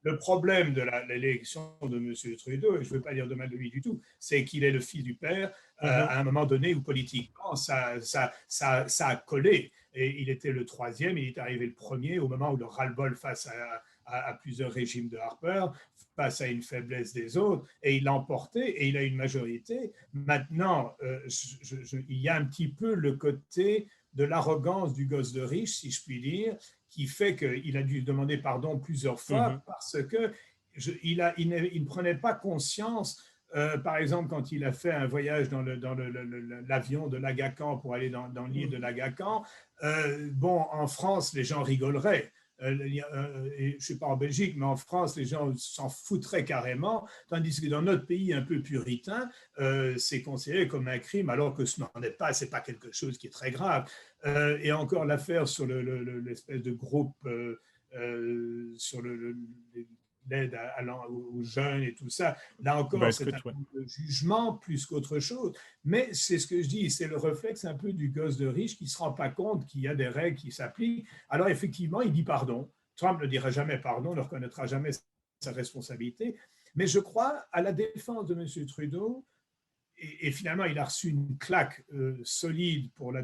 le problème de l'élection de M. Trudeau, et je ne veux pas dire de mal de lui du tout, c'est qu'il est le fils du père à un moment donné où politiquement ça a collé. Et il était le troisième, il est arrivé le premier au moment où le ras-le-bol face à plusieurs régimes de Harper, face à une faiblesse des autres, et il l'a emporté et il a une majorité. Maintenant, il y a un petit peu le côté de l'arrogance du gosse de riche, si je puis dire, qui fait qu'il a dû demander pardon plusieurs fois parce qu'il ne prenait pas conscience. Par exemple, quand il a fait un voyage dans l'avion de l'Agacan pour aller dans l'île de l'Agacan, bon, en France, les gens rigoleraient. Je ne suis pas en Belgique, mais en France, les gens s'en foutraient carrément, tandis que dans notre pays un peu puritain, c'est considéré comme un crime, alors que ce n'en est pas, ce n'est pas quelque chose qui est très grave. Et encore l'affaire sur l'espèce de groupe sur l'aide aux jeunes et tout ça. Là encore, c'est un jugement plus qu'autre chose. Mais c'est ce que je dis, c'est le réflexe un peu du gosse de riche qui ne se rend pas compte qu'il y a des règles qui s'appliquent. Alors effectivement, il dit pardon. Trump ne dira jamais pardon, ne reconnaîtra jamais sa responsabilité. Mais je crois, à la défense de M. Trudeau, et finalement, il a reçu une claque solide pour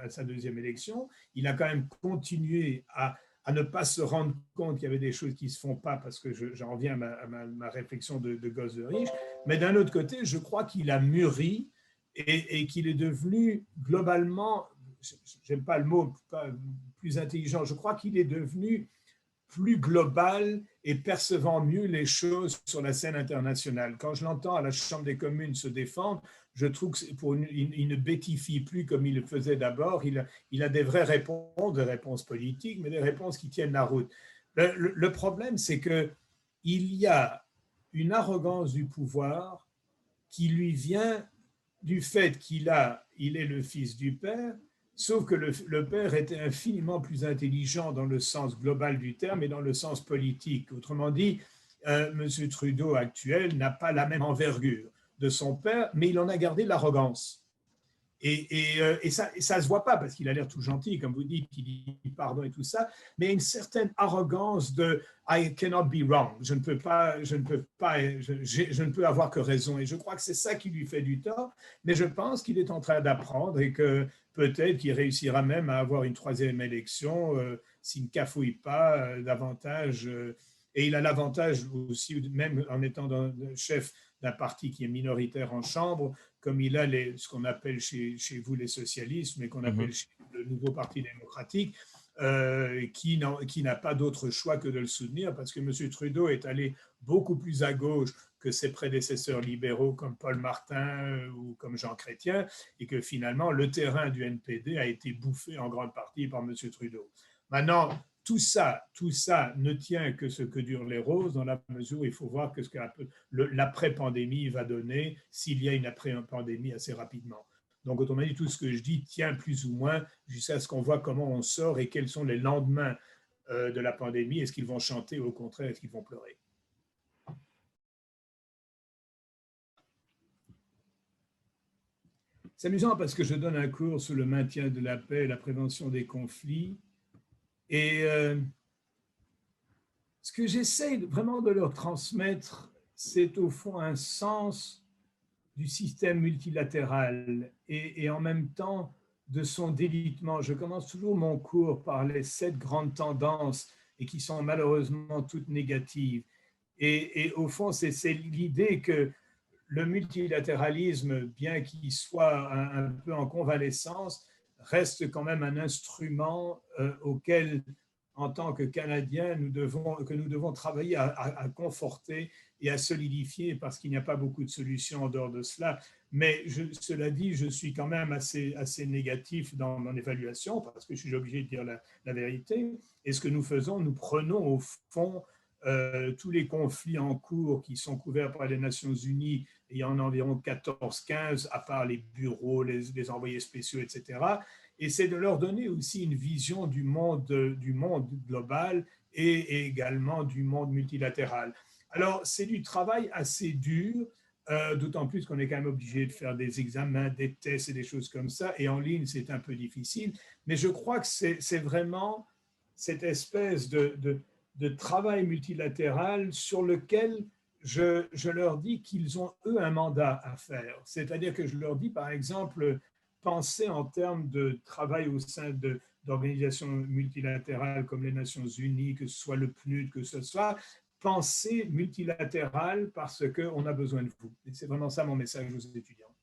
sa deuxième élection. Il a quand même continué à ne pas se rendre compte qu'il y avait des choses qui ne se font pas, parce que j'en reviens à ma réflexion de gosse de riche. Mais d'un autre côté, je crois qu'il a mûri et qu'il est devenu globalement, j'aime pas le mot, plus intelligent. Je crois qu'il est devenu plus global et percevant mieux les choses sur la scène internationale. Quand je l'entends à la Chambre des communes se défendre, je trouve qu'il ne bêtifie plus comme il le faisait d'abord. Il a des vraies réponses, des réponses politiques, mais des réponses qui tiennent la route. Le problème, c'est qu'il y a une arrogance du pouvoir qui lui vient du fait qu'il est le fils du père. Sauf que le père était infiniment plus intelligent dans le sens global du terme et dans le sens politique. Autrement dit, M. Trudeau actuel n'a pas la même envergure de son père, mais il en a gardé l'arrogance. Et ça ne se voit pas parce qu'il a l'air tout gentil, comme vous dites, qu'il dit pardon et tout ça, mais une certaine arrogance de I cannot be wrong, je ne peux avoir que raison. Et je crois que c'est ça qui lui fait du tort, mais je pense qu'il est en train d'apprendre et que peut-être qu'il réussira même à avoir une troisième élection s'il ne cafouille pas davantage. Et il a l'avantage aussi, même en étant chef d'un parti qui est minoritaire en chambre, comme il a ce qu'on appelle chez vous les socialistes, mais qu'on appelle chez le nouveau Parti démocratique, qui n'a pas d'autre choix que de le soutenir, parce que M. Trudeau est allé beaucoup plus à gauche que ses prédécesseurs libéraux comme Paul Martin ou comme Jean Chrétien, et que finalement le terrain du NPD a été bouffé en grande partie par M. Trudeau. Maintenant, tout ça ne tient que ce que durent les roses, dans la mesure où il faut voir que ce que l'après-pandémie va donner, s'il y a une après-pandémie assez rapidement. Donc, autrement dit, tout ce que je dis tient plus ou moins jusqu'à ce qu'on voit comment on sort et quels sont les lendemains de la pandémie. Est-ce qu'ils vont chanter, au contraire, est-ce qu'ils vont pleurer? C'est amusant parce que je donne un cours sur le maintien de la paix et la prévention des conflits. Et ce que j'essaie vraiment de leur transmettre, c'est au fond un sens du système multilatéral et en même temps de son délitement. Je commence toujours mon cours par les 7 grandes tendances et qui sont malheureusement toutes négatives. Et au fond, c'est l'idée que le multilatéralisme, bien qu'il soit un peu en convalescence, reste quand même un instrument auquel, en tant que Canadiens, nous devons travailler à conforter et à solidifier, parce qu'il n'y a pas beaucoup de solutions en dehors de cela. Mais cela dit, je suis quand même assez négatif dans mon évaluation, parce que je suis obligé de dire la vérité. Et ce que nous faisons, nous prenons au fond tous les conflits en cours qui sont couverts par les Nations Unies, il y en a environ 14-15, à part les bureaux, les envoyés spéciaux, etc. Et c'est de leur donner aussi une vision du monde global et également du monde multilatéral. Alors, c'est du travail assez dur, d'autant plus qu'on est quand même obligé de faire des examens, des tests et des choses comme ça. Et en ligne, c'est un peu difficile. Mais je crois que c'est vraiment cette espèce de travail multilatéral sur lequel je leur dis qu'ils ont, eux, un mandat à faire. C'est-à-dire que je leur dis, par exemple, penser en termes de travail au sein d'organisations multilatérales comme les Nations Unies, que ce soit le PNUD, que ce soit, penser multilatéral parce qu'on a besoin de vous. Et c'est vraiment ça mon message aux étudiants.